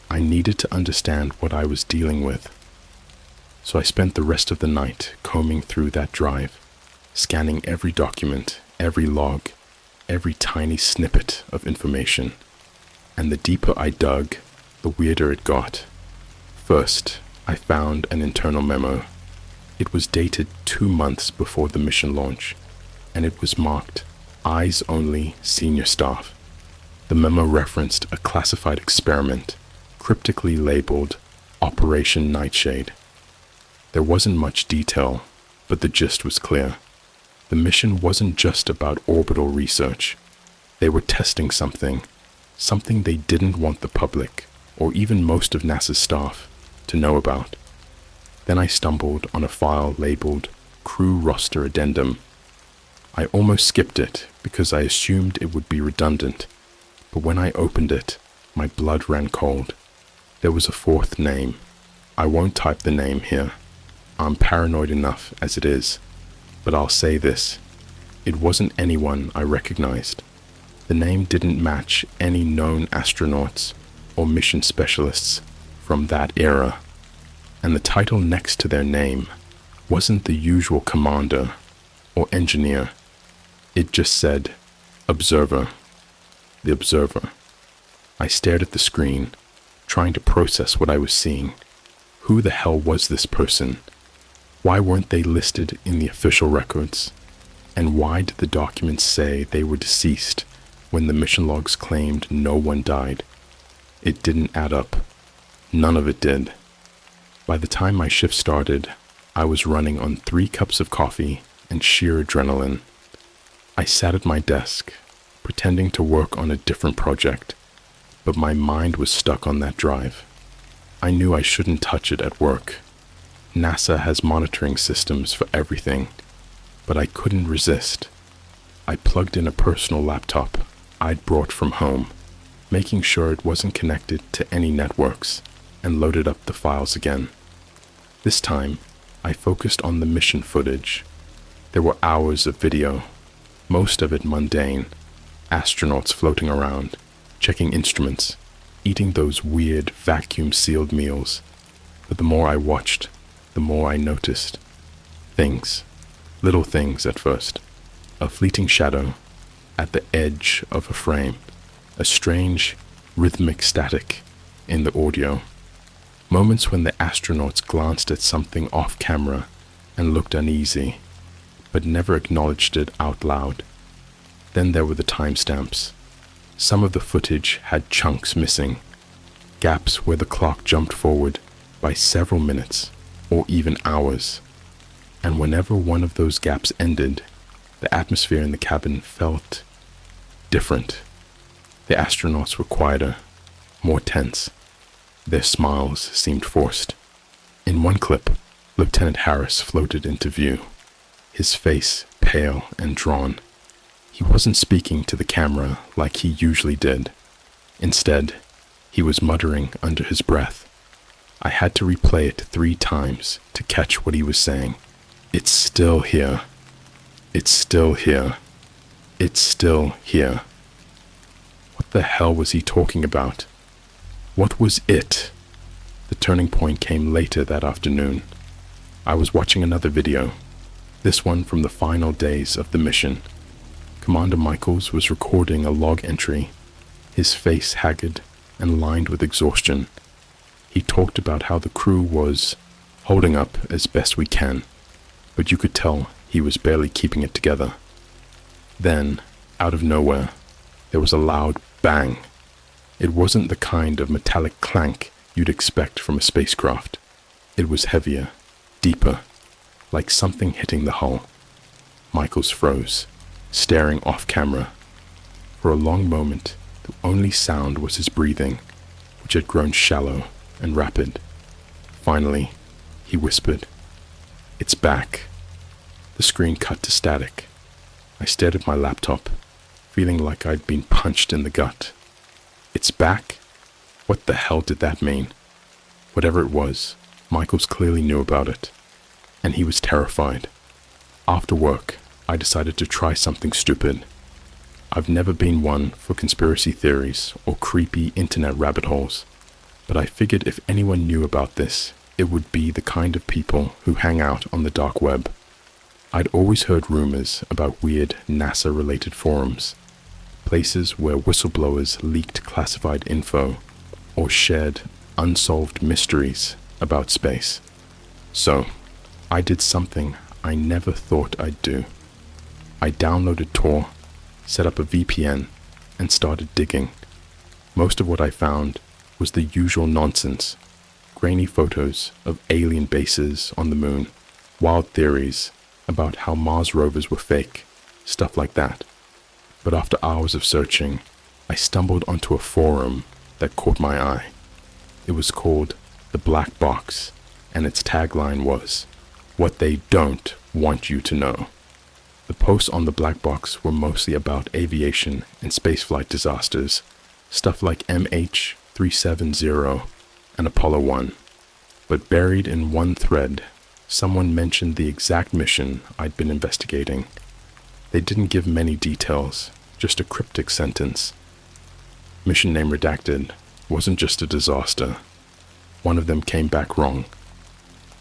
I needed to understand what I was dealing with. So I spent the rest of the night combing through that drive, scanning every document, every log, every tiny snippet of information. And the deeper I dug, the weirder it got. First, I found an internal memo. It was dated 2 months before the mission launch, and it was marked Eyes Only Senior Staff. The memo referenced a classified experiment, cryptically labeled Operation Nightshade. There wasn't much detail, but the gist was clear. The mission wasn't just about orbital research. They were testing something they didn't want the public, or even most of NASA's staff, to know about. Then I stumbled on a file labeled Crew Roster Addendum. I almost skipped it because I assumed it would be redundant, but when I opened it, my blood ran cold. There was a 4th name. I won't type the name here. I'm paranoid enough as it is, but I'll say this. It wasn't anyone I recognized. The name didn't match any known astronauts or mission specialists from that era, and the title next to their name wasn't the usual commander or engineer. It just said, Observer. The Observer. I stared at the screen, trying to process what I was seeing. Who the hell was this person? Why weren't they listed in the official records? And why did the documents say they were deceased when the mission logs claimed no one died? It didn't add up. None of it did. By the time my shift started, I was running on 3 cups of coffee and sheer adrenaline. I sat at my desk, pretending to work on a different project, but my mind was stuck on that drive. I knew I shouldn't touch it at work. NASA has monitoring systems for everything, but I couldn't resist. I plugged in a personal laptop I'd brought from home, making sure it wasn't connected to any networks, and loaded up the files again. This time, I focused on the mission footage. There were hours of video, most of it mundane, astronauts floating around, checking instruments, eating those weird vacuum-sealed meals. But the more I watched, the more I noticed. Things, little things at first. A fleeting shadow at the edge of a frame, a strange, rhythmic static in the audio. Moments when the astronauts glanced at something off camera and looked uneasy, but never acknowledged it out loud. Then there were the timestamps. Some of the footage had chunks missing, gaps where the clock jumped forward by several minutes or even hours. And whenever one of those gaps ended, the atmosphere in the cabin felt different. The astronauts were quieter, more tense. Their smiles seemed forced. In one clip, Lieutenant Harris floated into view, his face pale and drawn. He wasn't speaking to the camera like he usually did. Instead, he was muttering under his breath. I had to replay it 3 times to catch what he was saying. It's still here. It's still here. It's still here. What the hell was he talking about? What was it? The turning point came later that afternoon. I was watching another video, this one from the final days of the mission. Commander Michaels was recording a log entry, his face haggard and lined with exhaustion. He talked about how the crew was holding up as best we can, but you could tell he was barely keeping it together. Then, out of nowhere, there was a loud bang. It wasn't the kind of metallic clank you'd expect from a spacecraft. It was heavier, deeper, like something hitting the hull. Michaels froze, staring off camera. For a long moment, the only sound was his breathing, which had grown shallow and rapid. Finally, he whispered, "It's back." The screen cut to static. I stared at my laptop, feeling like I'd been punched in the gut. It's back? What the hell did that mean? Whatever it was, Michaels clearly knew about it, and he was terrified. After work, I decided to try something stupid. I've never been one for conspiracy theories or creepy internet rabbit holes, but I figured if anyone knew about this, it would be the kind of people who hang out on the dark web. I'd always heard rumors about weird NASA-related forums, places where whistleblowers leaked classified info or shared unsolved mysteries about space. So, I did something I never thought I'd do. I downloaded Tor, set up a VPN, and started digging. Most of what I found was the usual nonsense: grainy photos of alien bases on the moon, wild theories about how Mars rovers were fake, stuff like that. But after hours of searching, I stumbled onto a forum that caught my eye. It was called The Black Box, and its tagline was, "What they don't want you to know." The posts on the Black Box were mostly about aviation and spaceflight disasters, stuff like MH370 and Apollo 1. But buried in one thread, someone mentioned the exact mission I'd been investigating. They didn't give many details, just a cryptic sentence. Mission name redacted, wasn't just a disaster. One of them came back wrong.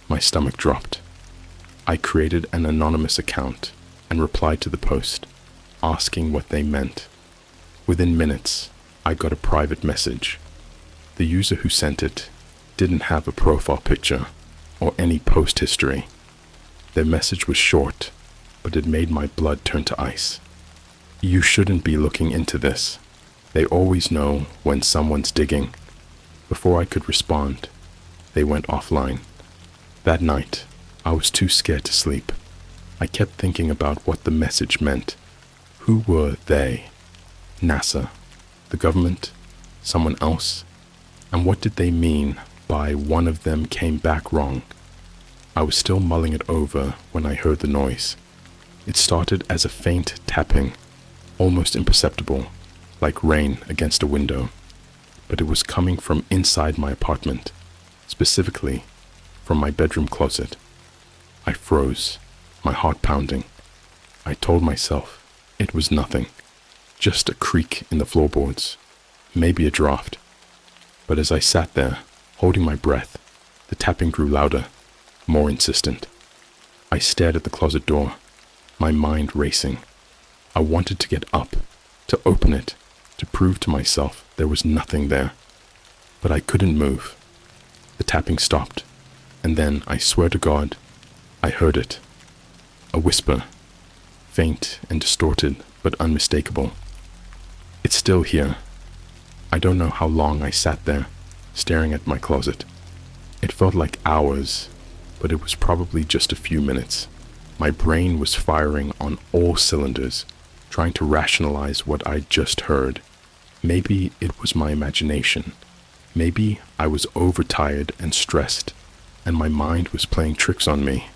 My stomach dropped. I created an anonymous account and replied to the post, asking what they meant. Within minutes, I got a private message. The user who sent it didn't have a profile picture or any post history. Their message was short, but it made my blood turn to ice. You shouldn't be looking into this. They always know when someone's digging. Before I could respond, they went offline. That night, I was too scared to sleep. I kept thinking about what the message meant. Who were they? NASA? The government? Someone else? And what did they mean by one of them came back wrong? I was still mulling it over when I heard the noise. It started as a faint tapping, almost imperceptible, like rain against a window. But it was coming from inside my apartment, specifically from my bedroom closet. I froze, my heart pounding. I told myself it was nothing, just a creak in the floorboards, maybe a draft. But as I sat there, holding my breath, the tapping grew louder, more insistent. I stared at the closet door, my mind racing. I wanted to get up, to open it, to prove to myself there was nothing there. But I couldn't move. The tapping stopped, and then, I swear to God, I heard it. A whisper, faint and distorted, but unmistakable. It's still here. I don't know how long I sat there, staring at my closet. It felt like hours, but it was probably just a few minutes. My brain was firing on all cylinders, trying to rationalize what I'd just heard. Maybe it was my imagination. Maybe I was overtired and stressed, and my mind was playing tricks on me.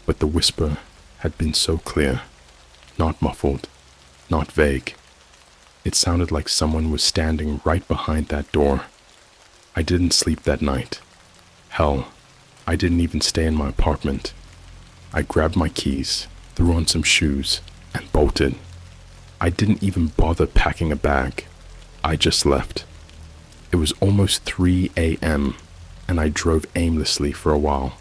But the whisper had been so clear, not muffled, not vague. It sounded like someone was standing right behind that door. I didn't sleep that night. Hell, I didn't even stay in my apartment. I grabbed my keys, threw on some shoes, and bolted. I didn't even bother packing a bag. I just left. It was almost 3 a.m., and I drove aimlessly for a while,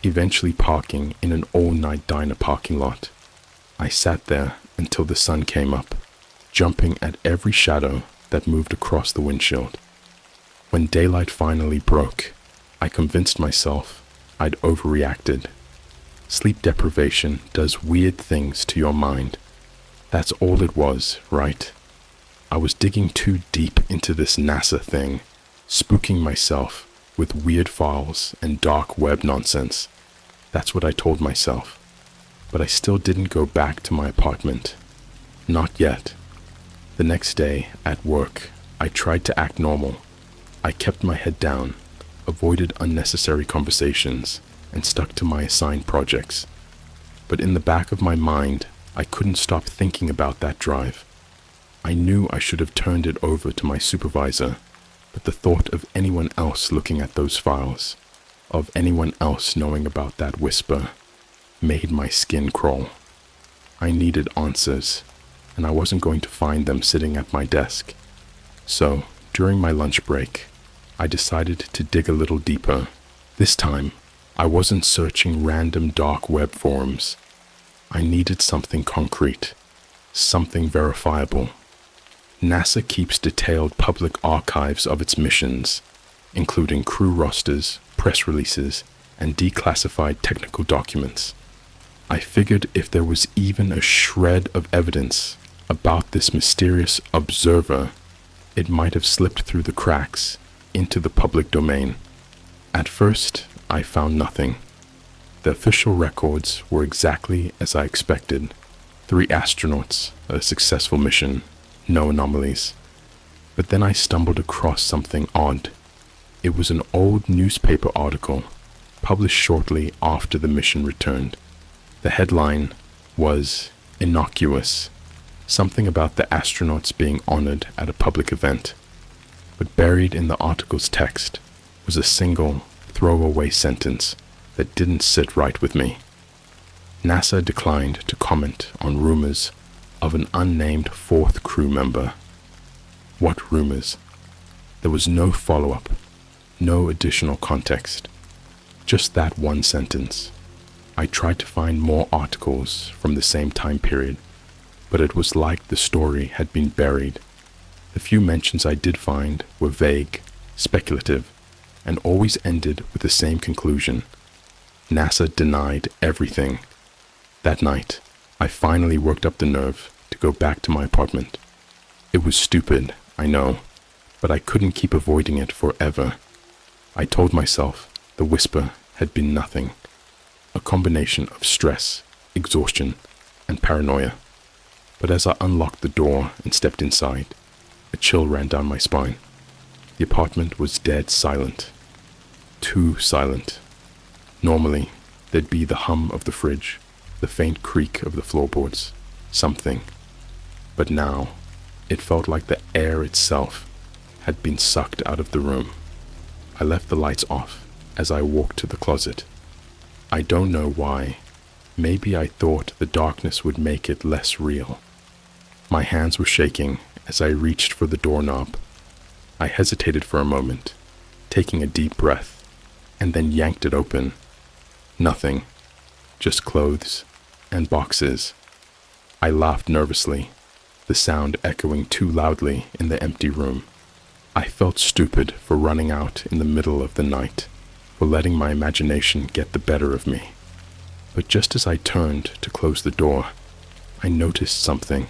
eventually parking in an all-night diner parking lot. I sat there until the sun came up, jumping at every shadow that moved across the windshield. When daylight finally broke, I convinced myself I'd overreacted. Sleep deprivation does weird things to your mind. That's all it was, right? I was digging too deep into this NASA thing, spooking myself with weird files and dark web nonsense. That's what I told myself. But I still didn't go back to my apartment. Not yet. The next day, at work, I tried to act normal. I kept my head down, avoided unnecessary conversations, and stuck to my assigned projects. But in the back of my mind, I couldn't stop thinking about that drive. I knew I should have turned it over to my supervisor, but the thought of anyone else looking at those files, of anyone else knowing about that whisper, made my skin crawl. I needed answers, and I wasn't going to find them sitting at my desk. So, during my lunch break, I decided to dig a little deeper. This time, I wasn't searching random dark web forums. I needed something concrete, something verifiable. NASA keeps detailed public archives of its missions, including crew rosters, press releases, and declassified technical documents. I figured if there was even a shred of evidence about this mysterious observer, it might have slipped through the cracks into the public domain. At first, I found nothing. The official records were exactly as I expected. 3 astronauts, a successful mission, no anomalies. But then I stumbled across something odd. It was an old newspaper article, published shortly after the mission returned. The headline was innocuous, something about the astronauts being honored at a public event. But buried in the article's text was a single, throwaway sentence that didn't sit right with me. NASA declined to comment on rumors of an unnamed 4th crew member. What rumors? There was no follow-up, no additional context, just that one sentence. I tried to find more articles from the same time period, but it was like the story had been buried. The few mentions I did find were vague, speculative, and always ended with the same conclusion. NASA denied everything. That night, I finally worked up the nerve to go back to my apartment. It was stupid, I know, but I couldn't keep avoiding it forever. I told myself the whisper had been nothing, a combination of stress, exhaustion, and paranoia. But as I unlocked the door and stepped inside, a chill ran down my spine. The apartment was dead silent. Too silent. Normally, there'd be the hum of the fridge, the faint creak of the floorboards, something. But now, it felt like the air itself had been sucked out of the room. I left the lights off as I walked to the closet. I don't know why. Maybe I thought the darkness would make it less real. My hands were shaking as I reached for the doorknob. I hesitated for a moment, taking a deep breath, and then yanked it open. Nothing, just clothes and boxes. I laughed nervously, the sound echoing too loudly in the empty room. I felt stupid for running out in the middle of the night, for letting my imagination get the better of me. But just as I turned to close the door, I noticed something.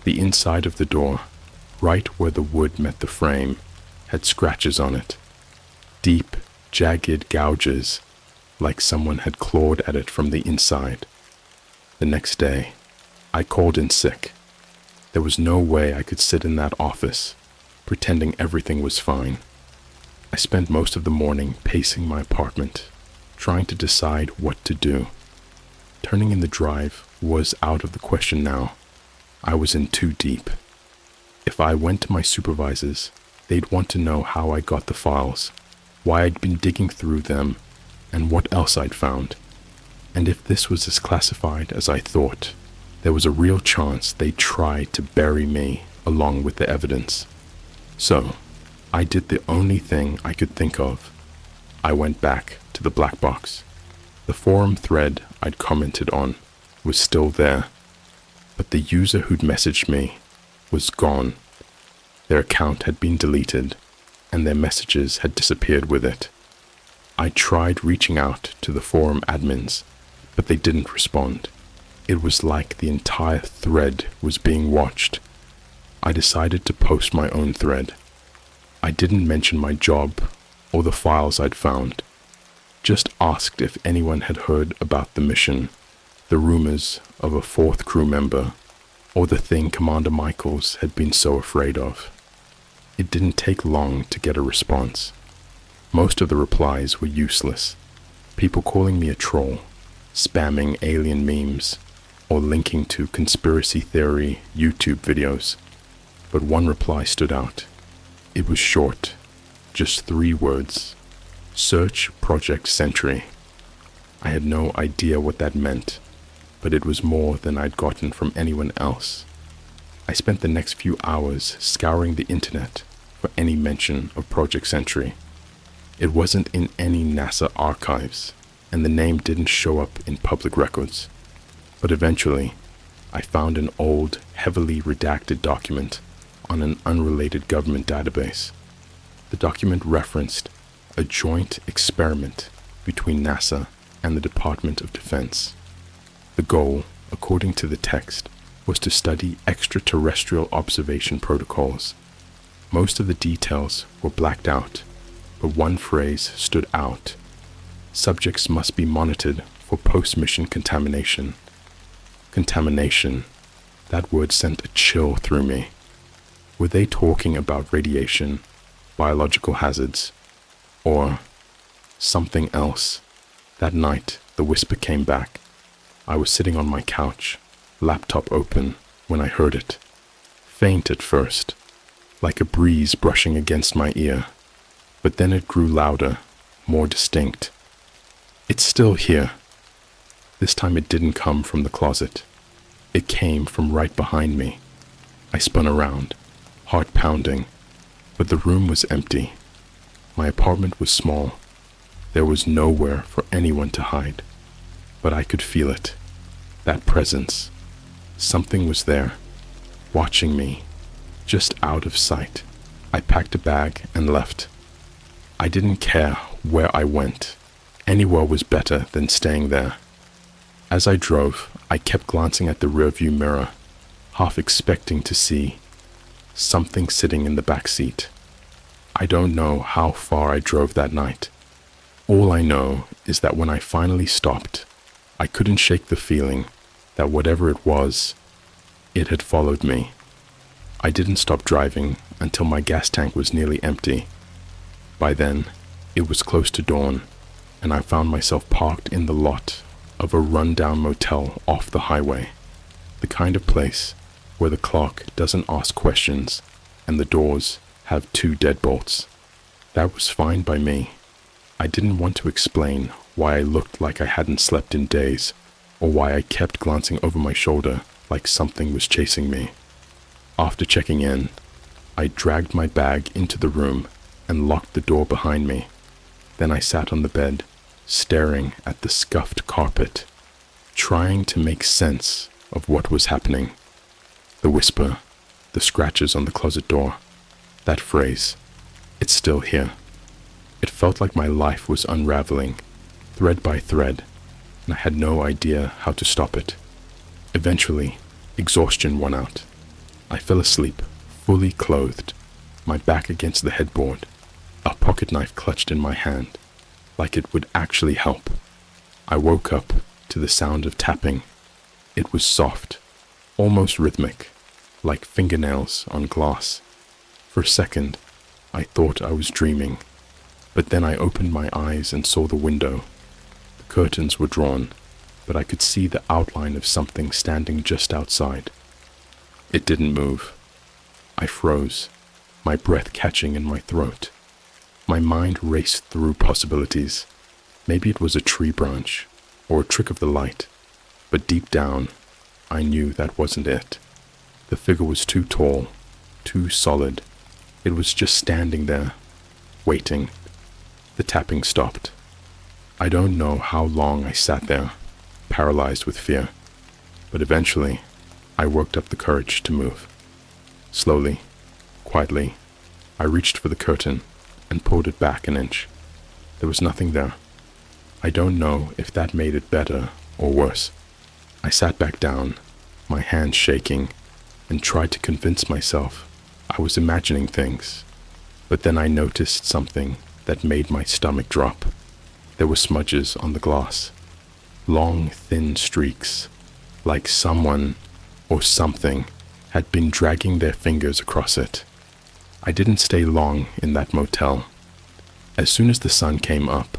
The inside of the door, right where the wood met the frame, had scratches on it. Deep, jagged gouges, like someone had clawed at it from the inside. The next day, I called in sick. There was no way I could sit in that office, pretending everything was fine. I spent most of the morning pacing my apartment, trying to decide what to do. Turning in the drive was out of the question now. I was in too deep. If I went to my supervisors, they'd want to know how I got the files, why I'd been digging through them, and what else I'd found. And if this was as classified as I thought, there was a real chance they'd try to bury me along with the evidence. So, I did the only thing I could think of. I went back to the black box. The forum thread I'd commented on was still there, but the user who'd messaged me was gone. Their account had been deleted, and their messages had disappeared with it. I tried reaching out to the forum admins, but they didn't respond. It was like the entire thread was being watched. I decided to post my own thread. I didn't mention my job or the files I'd found. Just asked if anyone had heard about the mission, the rumors of a fourth crew member, or the thing Commander Michaels had been so afraid of. It didn't take long to get a response. Most of the replies were useless. People calling me a troll, spamming alien memes, or linking to conspiracy theory YouTube videos. But one reply stood out. It was short, just 3 words. Search Project Sentry. I had no idea what that meant, but it was more than I'd gotten from anyone else. I spent the next few hours scouring the internet for any mention of Project Sentry. It wasn't in any NASA archives, and the name didn't show up in public records. But eventually, I found an old, heavily redacted document on an unrelated government database. The document referenced a joint experiment between NASA and the Department of Defense. The goal, according to the text, was to study extraterrestrial observation protocols. Most of the details were blacked out, but one phrase stood out. Subjects must be monitored for post-mission contamination. Contamination. That word sent a chill through me. Were they talking about radiation, biological hazards, or something else? That night, the whisper came back. I was sitting on my couch, laptop open, when I heard it. Faint at first, like a breeze brushing against my ear. But then it grew louder, more distinct. It's still here. This time it didn't come from the closet. It came from right behind me. I spun around, heart pounding, but the room was empty. My apartment was small. There was nowhere for anyone to hide. But I could feel it, that presence. Something was there, watching me, just out of sight. I packed a bag and left. I didn't care where I went, Anywhere was better than staying there. As I drove, I kept glancing at the rearview mirror, half expecting to see something sitting in the back seat. I don't know how far I drove that night. All I know is that when I finally stopped, I couldn't shake the feeling that whatever it was, it had followed me. I didn't stop driving until my gas tank was nearly empty. By then, it was close to dawn, and I found myself parked in the lot of a run-down motel off the highway, the kind of place where the clock doesn't ask questions and the doors have 2 deadbolts. That was fine by me. I didn't want to explain why I looked like I hadn't slept in days, or why I kept glancing over my shoulder like something was chasing me. After checking in, I dragged my bag into the room and locked the door behind me. Then I sat on the bed, staring at the scuffed carpet, trying to make sense of what was happening. The whisper, the scratches on the closet door, that phrase, it's still here. It felt like my life was unraveling, thread by thread, and I had no idea how to stop it. Eventually, exhaustion won out. I fell asleep, fully clothed, my back against the headboard, a pocket knife clutched in my hand, like it would actually help. I woke up to the sound of tapping. It was soft, almost rhythmic, like fingernails on glass. For a second, I thought I was dreaming, but then I opened my eyes and saw the window. The curtains were drawn, but I could see the outline of something standing just outside. It didn't move. I froze, my breath catching in my throat. My mind raced through possibilities. Maybe it was a tree branch, or a trick of the light, but deep down, I knew that wasn't it. The figure was too tall, too solid. It was just standing there, waiting. The tapping stopped. I don't know how long I sat there, paralyzed with fear, but eventually, I worked up the courage to move. Slowly, quietly, I reached for the curtain and pulled it back an inch. There was nothing there. I don't know if that made it better or worse. I sat back down, my hands shaking, and tried to convince myself I was imagining things. But then I noticed something that made my stomach drop. There were smudges on the glass, long, thin streaks, like someone or something had been dragging their fingers across it. I didn't stay long in that motel. As soon as the sun came up,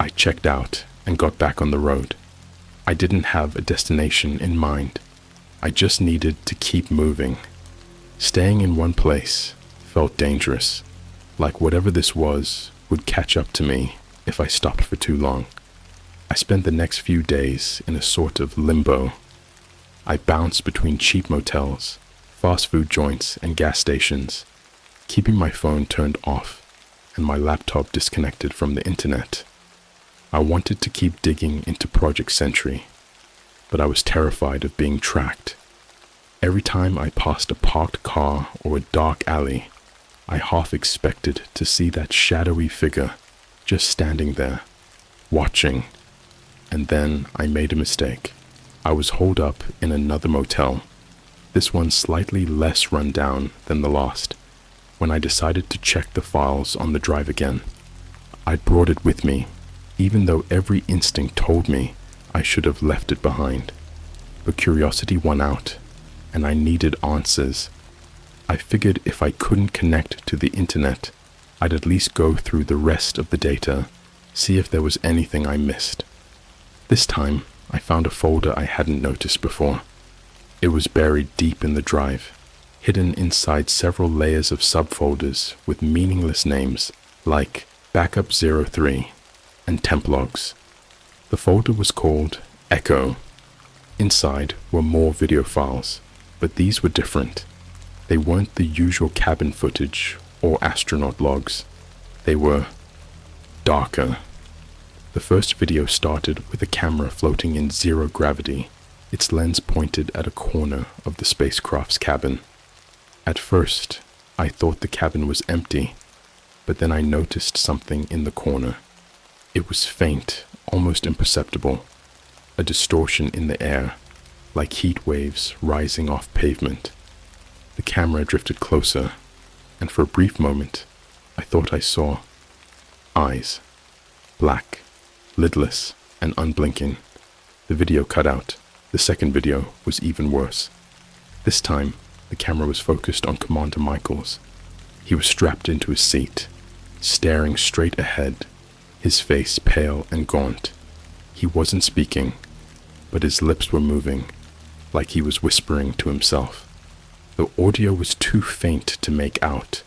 I checked out and got back on the road. I didn't have a destination in mind. I just needed to keep moving. Staying in one place felt dangerous, like whatever this was would catch up to me if I stopped for too long. I spent the next few days in a sort of limbo. I bounced between cheap motels, fast food joints, and gas stations, keeping my phone turned off and my laptop disconnected from the internet. I wanted to keep digging into Project Sentry, but I was terrified of being tracked. Every time I passed a parked car or a dark alley, I half expected to see that shadowy figure just standing there, watching. And then I made a mistake. I was holed up in another motel, this one slightly less run down than the last, when I decided to check the files on the drive again. I'd brought it with me, even though every instinct told me I should have left it behind. But curiosity won out, and I needed answers. I figured if I couldn't connect to the internet, I'd at least go through the rest of the data, see if there was anything I missed. This time, I found a folder I hadn't noticed before. It was buried deep in the drive, hidden inside several layers of subfolders with meaningless names like Backup 03 and Temp Logs. The folder was called Echo. Inside were more video files, but these were different. They weren't the usual cabin footage or astronaut logs. They were darker. The first video started with a camera floating in zero gravity, its lens pointed at a corner of the spacecraft's cabin. At first, I thought the cabin was empty, but then I noticed something in the corner. It was faint, almost imperceptible, a distortion in the air, like heat waves rising off pavement. The camera drifted closer, and for a brief moment, I thought I saw eyes, black, lidless, and unblinking. The video cut out. The second video was even worse. This time, the camera was focused on Commander Michaels. He was strapped into his seat, staring straight ahead, his face pale and gaunt. He wasn't speaking, but his lips were moving, like he was whispering to himself. The audio was too faint to make out,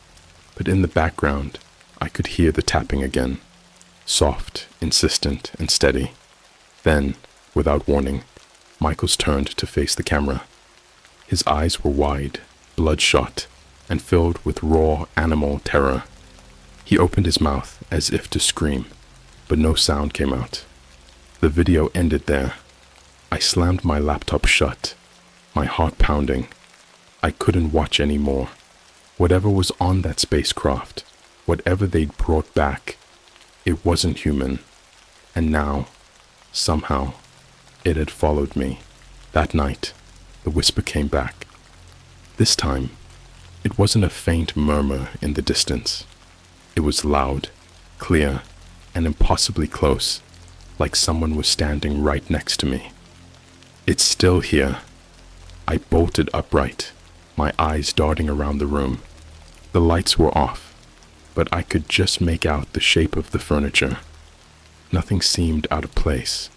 but in the background, I could hear the tapping again, soft, insistent, and steady. Then, without warning, Michaels turned to face the camera. His eyes were wide, bloodshot, and filled with raw animal terror. He opened his mouth as if to scream, but no sound came out. The video ended there. I slammed my laptop shut, my heart pounding. I couldn't watch anymore. Whatever was on that spacecraft, whatever they'd brought back, it wasn't human. And now, somehow, it had followed me. That night, the whisper came back. This time, it wasn't a faint murmur in the distance. It was loud, clear, and impossibly close, like someone was standing right next to me. It's still here. I bolted upright, my eyes darting around the room. The lights were off, but I could just make out the shape of the furniture. Nothing seemed out of place,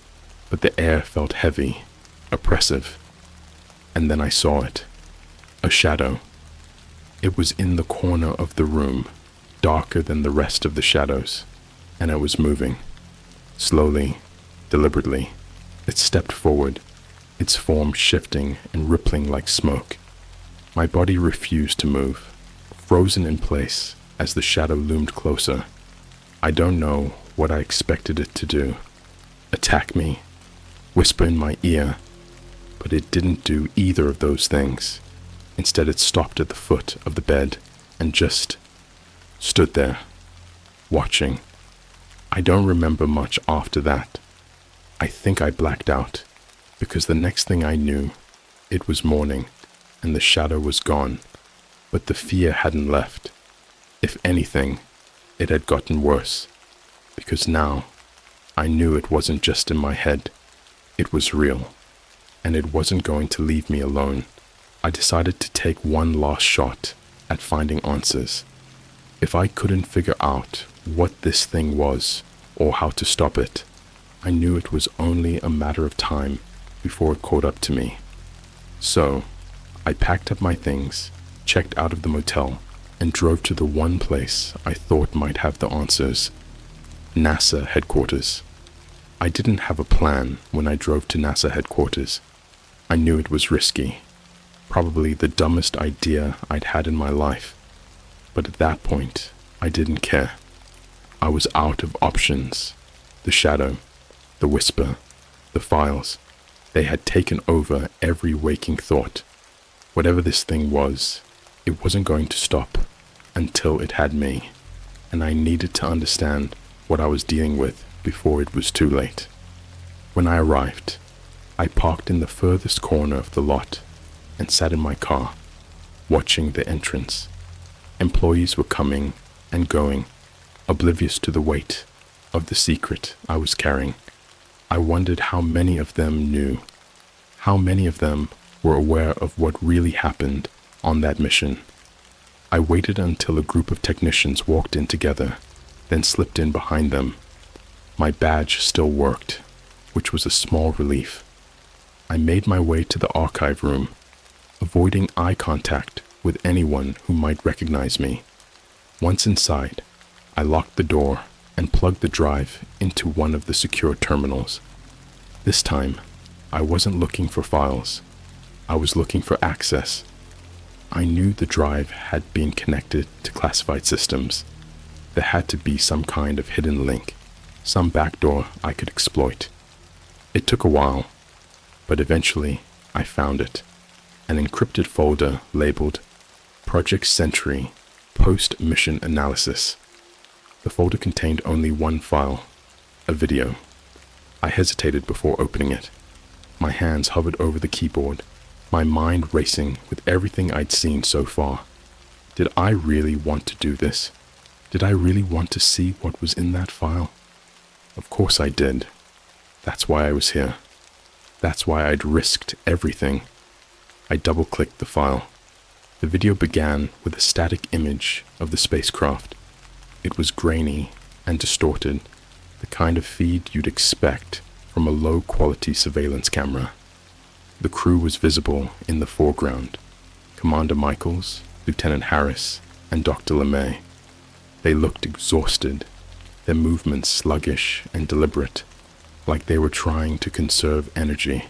but the air felt heavy, oppressive. And then I saw it. A shadow. It was in the corner of the room, darker than the rest of the shadows, and it was moving. Slowly, deliberately, it stepped forward, its form shifting and rippling like smoke. My body refused to move, frozen in place as the shadow loomed closer. I don't know what I expected it to do. Attack me, whisper in my ear, but it didn't do either of those things. Instead, it stopped at the foot of the bed and just stood there, watching. I don't remember much after that. I think I blacked out, because the next thing I knew, it was morning, and the shadow was gone, but the fear hadn't left. If anything, it had gotten worse, because now I knew it wasn't just in my head. It was real, and it wasn't going to leave me alone. I decided to take one last shot at finding answers. If I couldn't figure out what this thing was or how to stop it, I knew it was only a matter of time before it caught up to me. So, I packed up my things, checked out of the motel, and drove to the one place I thought might have the answers: NASA headquarters. I didn't have a plan when I drove to NASA headquarters. I knew it was risky, probably the dumbest idea I'd had in my life, but at that point, I didn't care. I was out of options. The shadow, the whisper, the files, they had taken over every waking thought. Whatever this thing was, it wasn't going to stop until it had me, and I needed to understand what I was dealing with before it was too late. When I arrived, I parked in the furthest corner of the lot and sat in my car, watching the entrance. Employees were coming and going, oblivious to the weight of the secret I was carrying. I wondered how many of them knew, how many of them were aware of what really happened on that mission. I waited until a group of technicians walked in together, then slipped in behind them. My badge still worked, which was a small relief. I made my way to the archive room, avoiding eye contact with anyone who might recognize me. Once inside, I locked the door and plugged the drive into one of the secure terminals. This time, I wasn't looking for files. I was looking for access. I knew the drive had been connected to classified systems. There had to be some kind of hidden link, some backdoor I could exploit. It took a while, but eventually I found it. An encrypted folder labeled Project Sentry Post-Mission Analysis. The folder contained only one file, A video. I hesitated before opening it. My hands hovered over the keyboard, my mind racing with everything I'd seen so far. Did I really want to do this? Did I really want to see what was in that file? Of course I did. That's why I was here. That's why I'd risked everything. I double-clicked the file. The video began with a static image of the spacecraft. It was grainy and distorted, the kind of feed you'd expect from a low-quality surveillance camera. The crew was visible in the foreground. Commander Michaels, Lieutenant Harris, and Dr. LeMay. They looked exhausted, their movements sluggish and deliberate, like they were trying to conserve energy.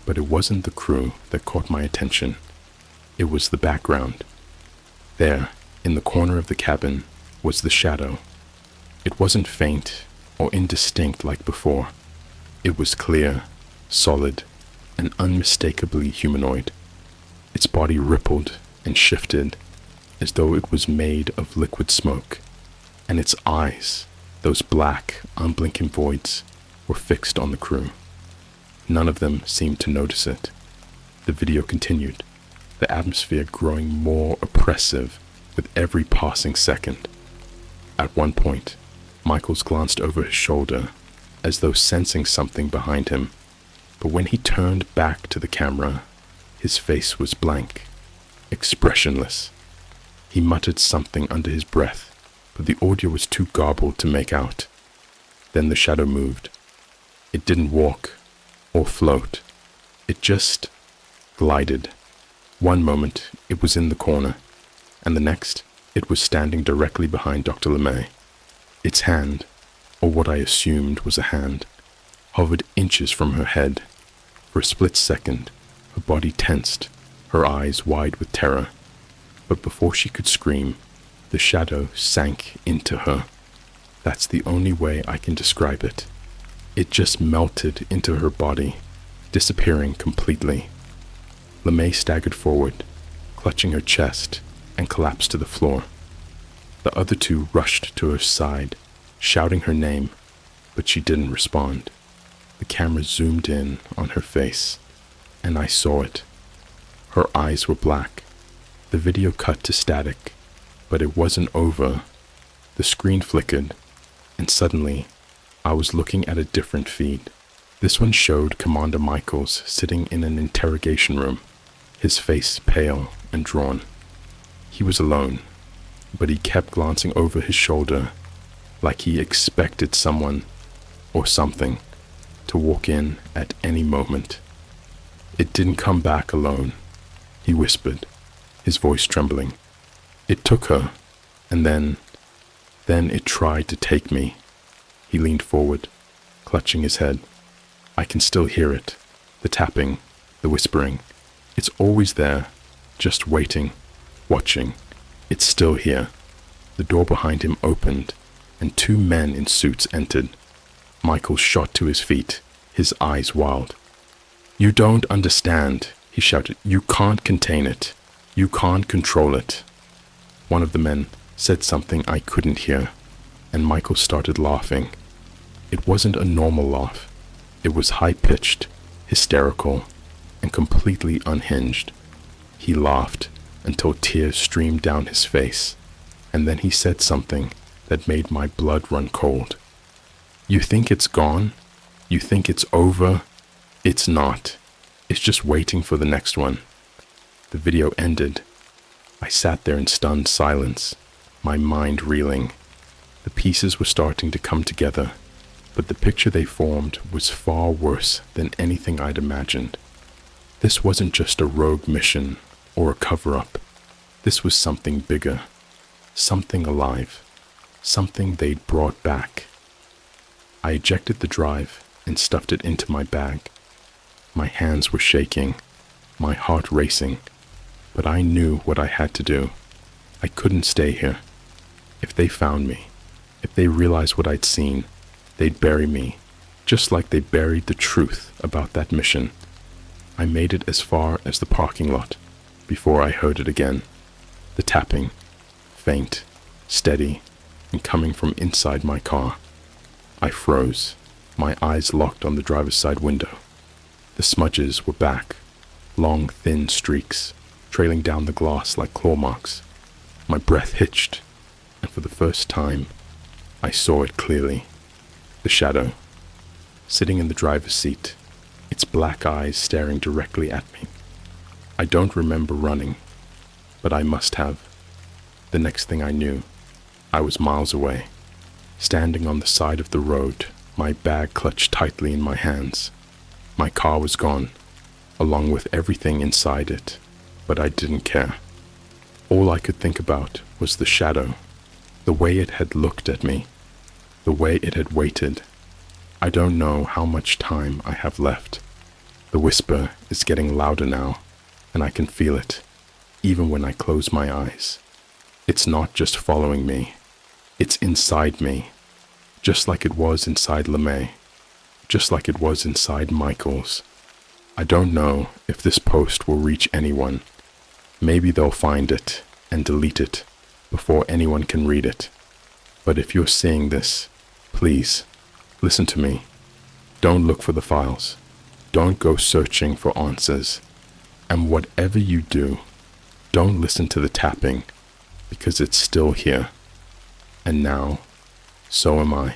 But it wasn't the crew that caught my attention. It was the background. There, in the corner of the cabin, was the shadow. It wasn't faint or indistinct like before. It was clear, solid, and unmistakably humanoid. Its body rippled and shifted as though it was made of liquid smoke, and its eyes, those black, unblinking voids, were fixed on the crew. None of them seemed to notice it. The video continued, the atmosphere growing more oppressive with every passing second. At one point, Michaels glanced over his shoulder as though sensing something behind him, but when he turned back to the camera, his face was blank, expressionless. He muttered something under his breath, but the audio was too garbled to make out. Then the shadow moved. It didn't walk or float. It just glided. One moment it was in the corner, and the next it was standing directly behind Dr. LeMay. Its hand, or what I assumed was a hand, hovered inches from her head. For a split second, her body tensed, her eyes wide with terror. But before she could scream, the shadow sank into her. That's the only way I can describe it. It just melted into her body, disappearing completely. LeMay staggered forward, clutching her chest, and collapsed to the floor. The other two rushed to her side, shouting her name, but she didn't respond. The camera zoomed in on her face, and I saw it. Her eyes were black. The video cut to static, but it wasn't over. The screen flickered, and suddenly, I was looking at a different feed. This one showed Commander Michaels sitting in an interrogation room, his face pale and drawn. He was alone, but he kept glancing over his shoulder like he expected someone or something to walk in at any moment. "It didn't come back alone," he whispered, his voice trembling. "It took her, and then it tried to take me." He leaned forward, clutching his head. I can still hear it, the tapping, the whispering. It's always there, just waiting, watching. It's still here. The door behind him opened, and two men in suits entered. Michael shot to his feet, his eyes wild. "You don't understand," he shouted. "You can't contain it. You can't control it." One of the men said something I couldn't hear, and Michael started laughing. It wasn't a normal laugh. It was high-pitched, hysterical, and completely unhinged. He laughed until tears streamed down his face, and then he said something that made my blood run cold. "You think it's gone? You think it's over? It's not. It's just waiting for the next one." The video ended. I sat there in stunned silence, my mind reeling. The pieces were starting to come together, but the picture they formed was far worse than anything I'd imagined. This wasn't just a rogue mission or a cover-up. This was something bigger, something alive, something they'd brought back. I ejected the drive and stuffed it into my bag. My hands were shaking, my heart racing, but I knew what I had to do. I couldn't stay here. If they found me, if they realized what I'd seen, they'd bury me, just like they buried the truth about that mission. I made it as far as the parking lot before I heard it again. The tapping, faint, steady, and coming from inside my car. I froze, my eyes locked on the driver's side window. The smudges were back, long, thin streaks, trailing down the glass like claw marks. My breath hitched, and for the first time, I saw it clearly. The shadow, sitting in the driver's seat, its black eyes staring directly at me. I don't remember running, but I must have. The next thing I knew, I was miles away, standing on the side of the road, my bag clutched tightly in my hands. My car was gone, along with everything inside it, but I didn't care. All I could think about was the shadow, the way it had looked at me, the way it had waited. I don't know how much time I have left. The whisper is getting louder now, and I can feel it, even when I close my eyes. It's not just following me, it's inside me, just like it was inside LeMay, just like it was inside Michael's. I don't know if this post will reach anyone. Maybe they'll find it and delete it before anyone can read it. But if you're seeing this, please, listen to me. Don't look for the files. Don't go searching for answers. And whatever you do, don't listen to the tapping, because it's still here. And now, so am I.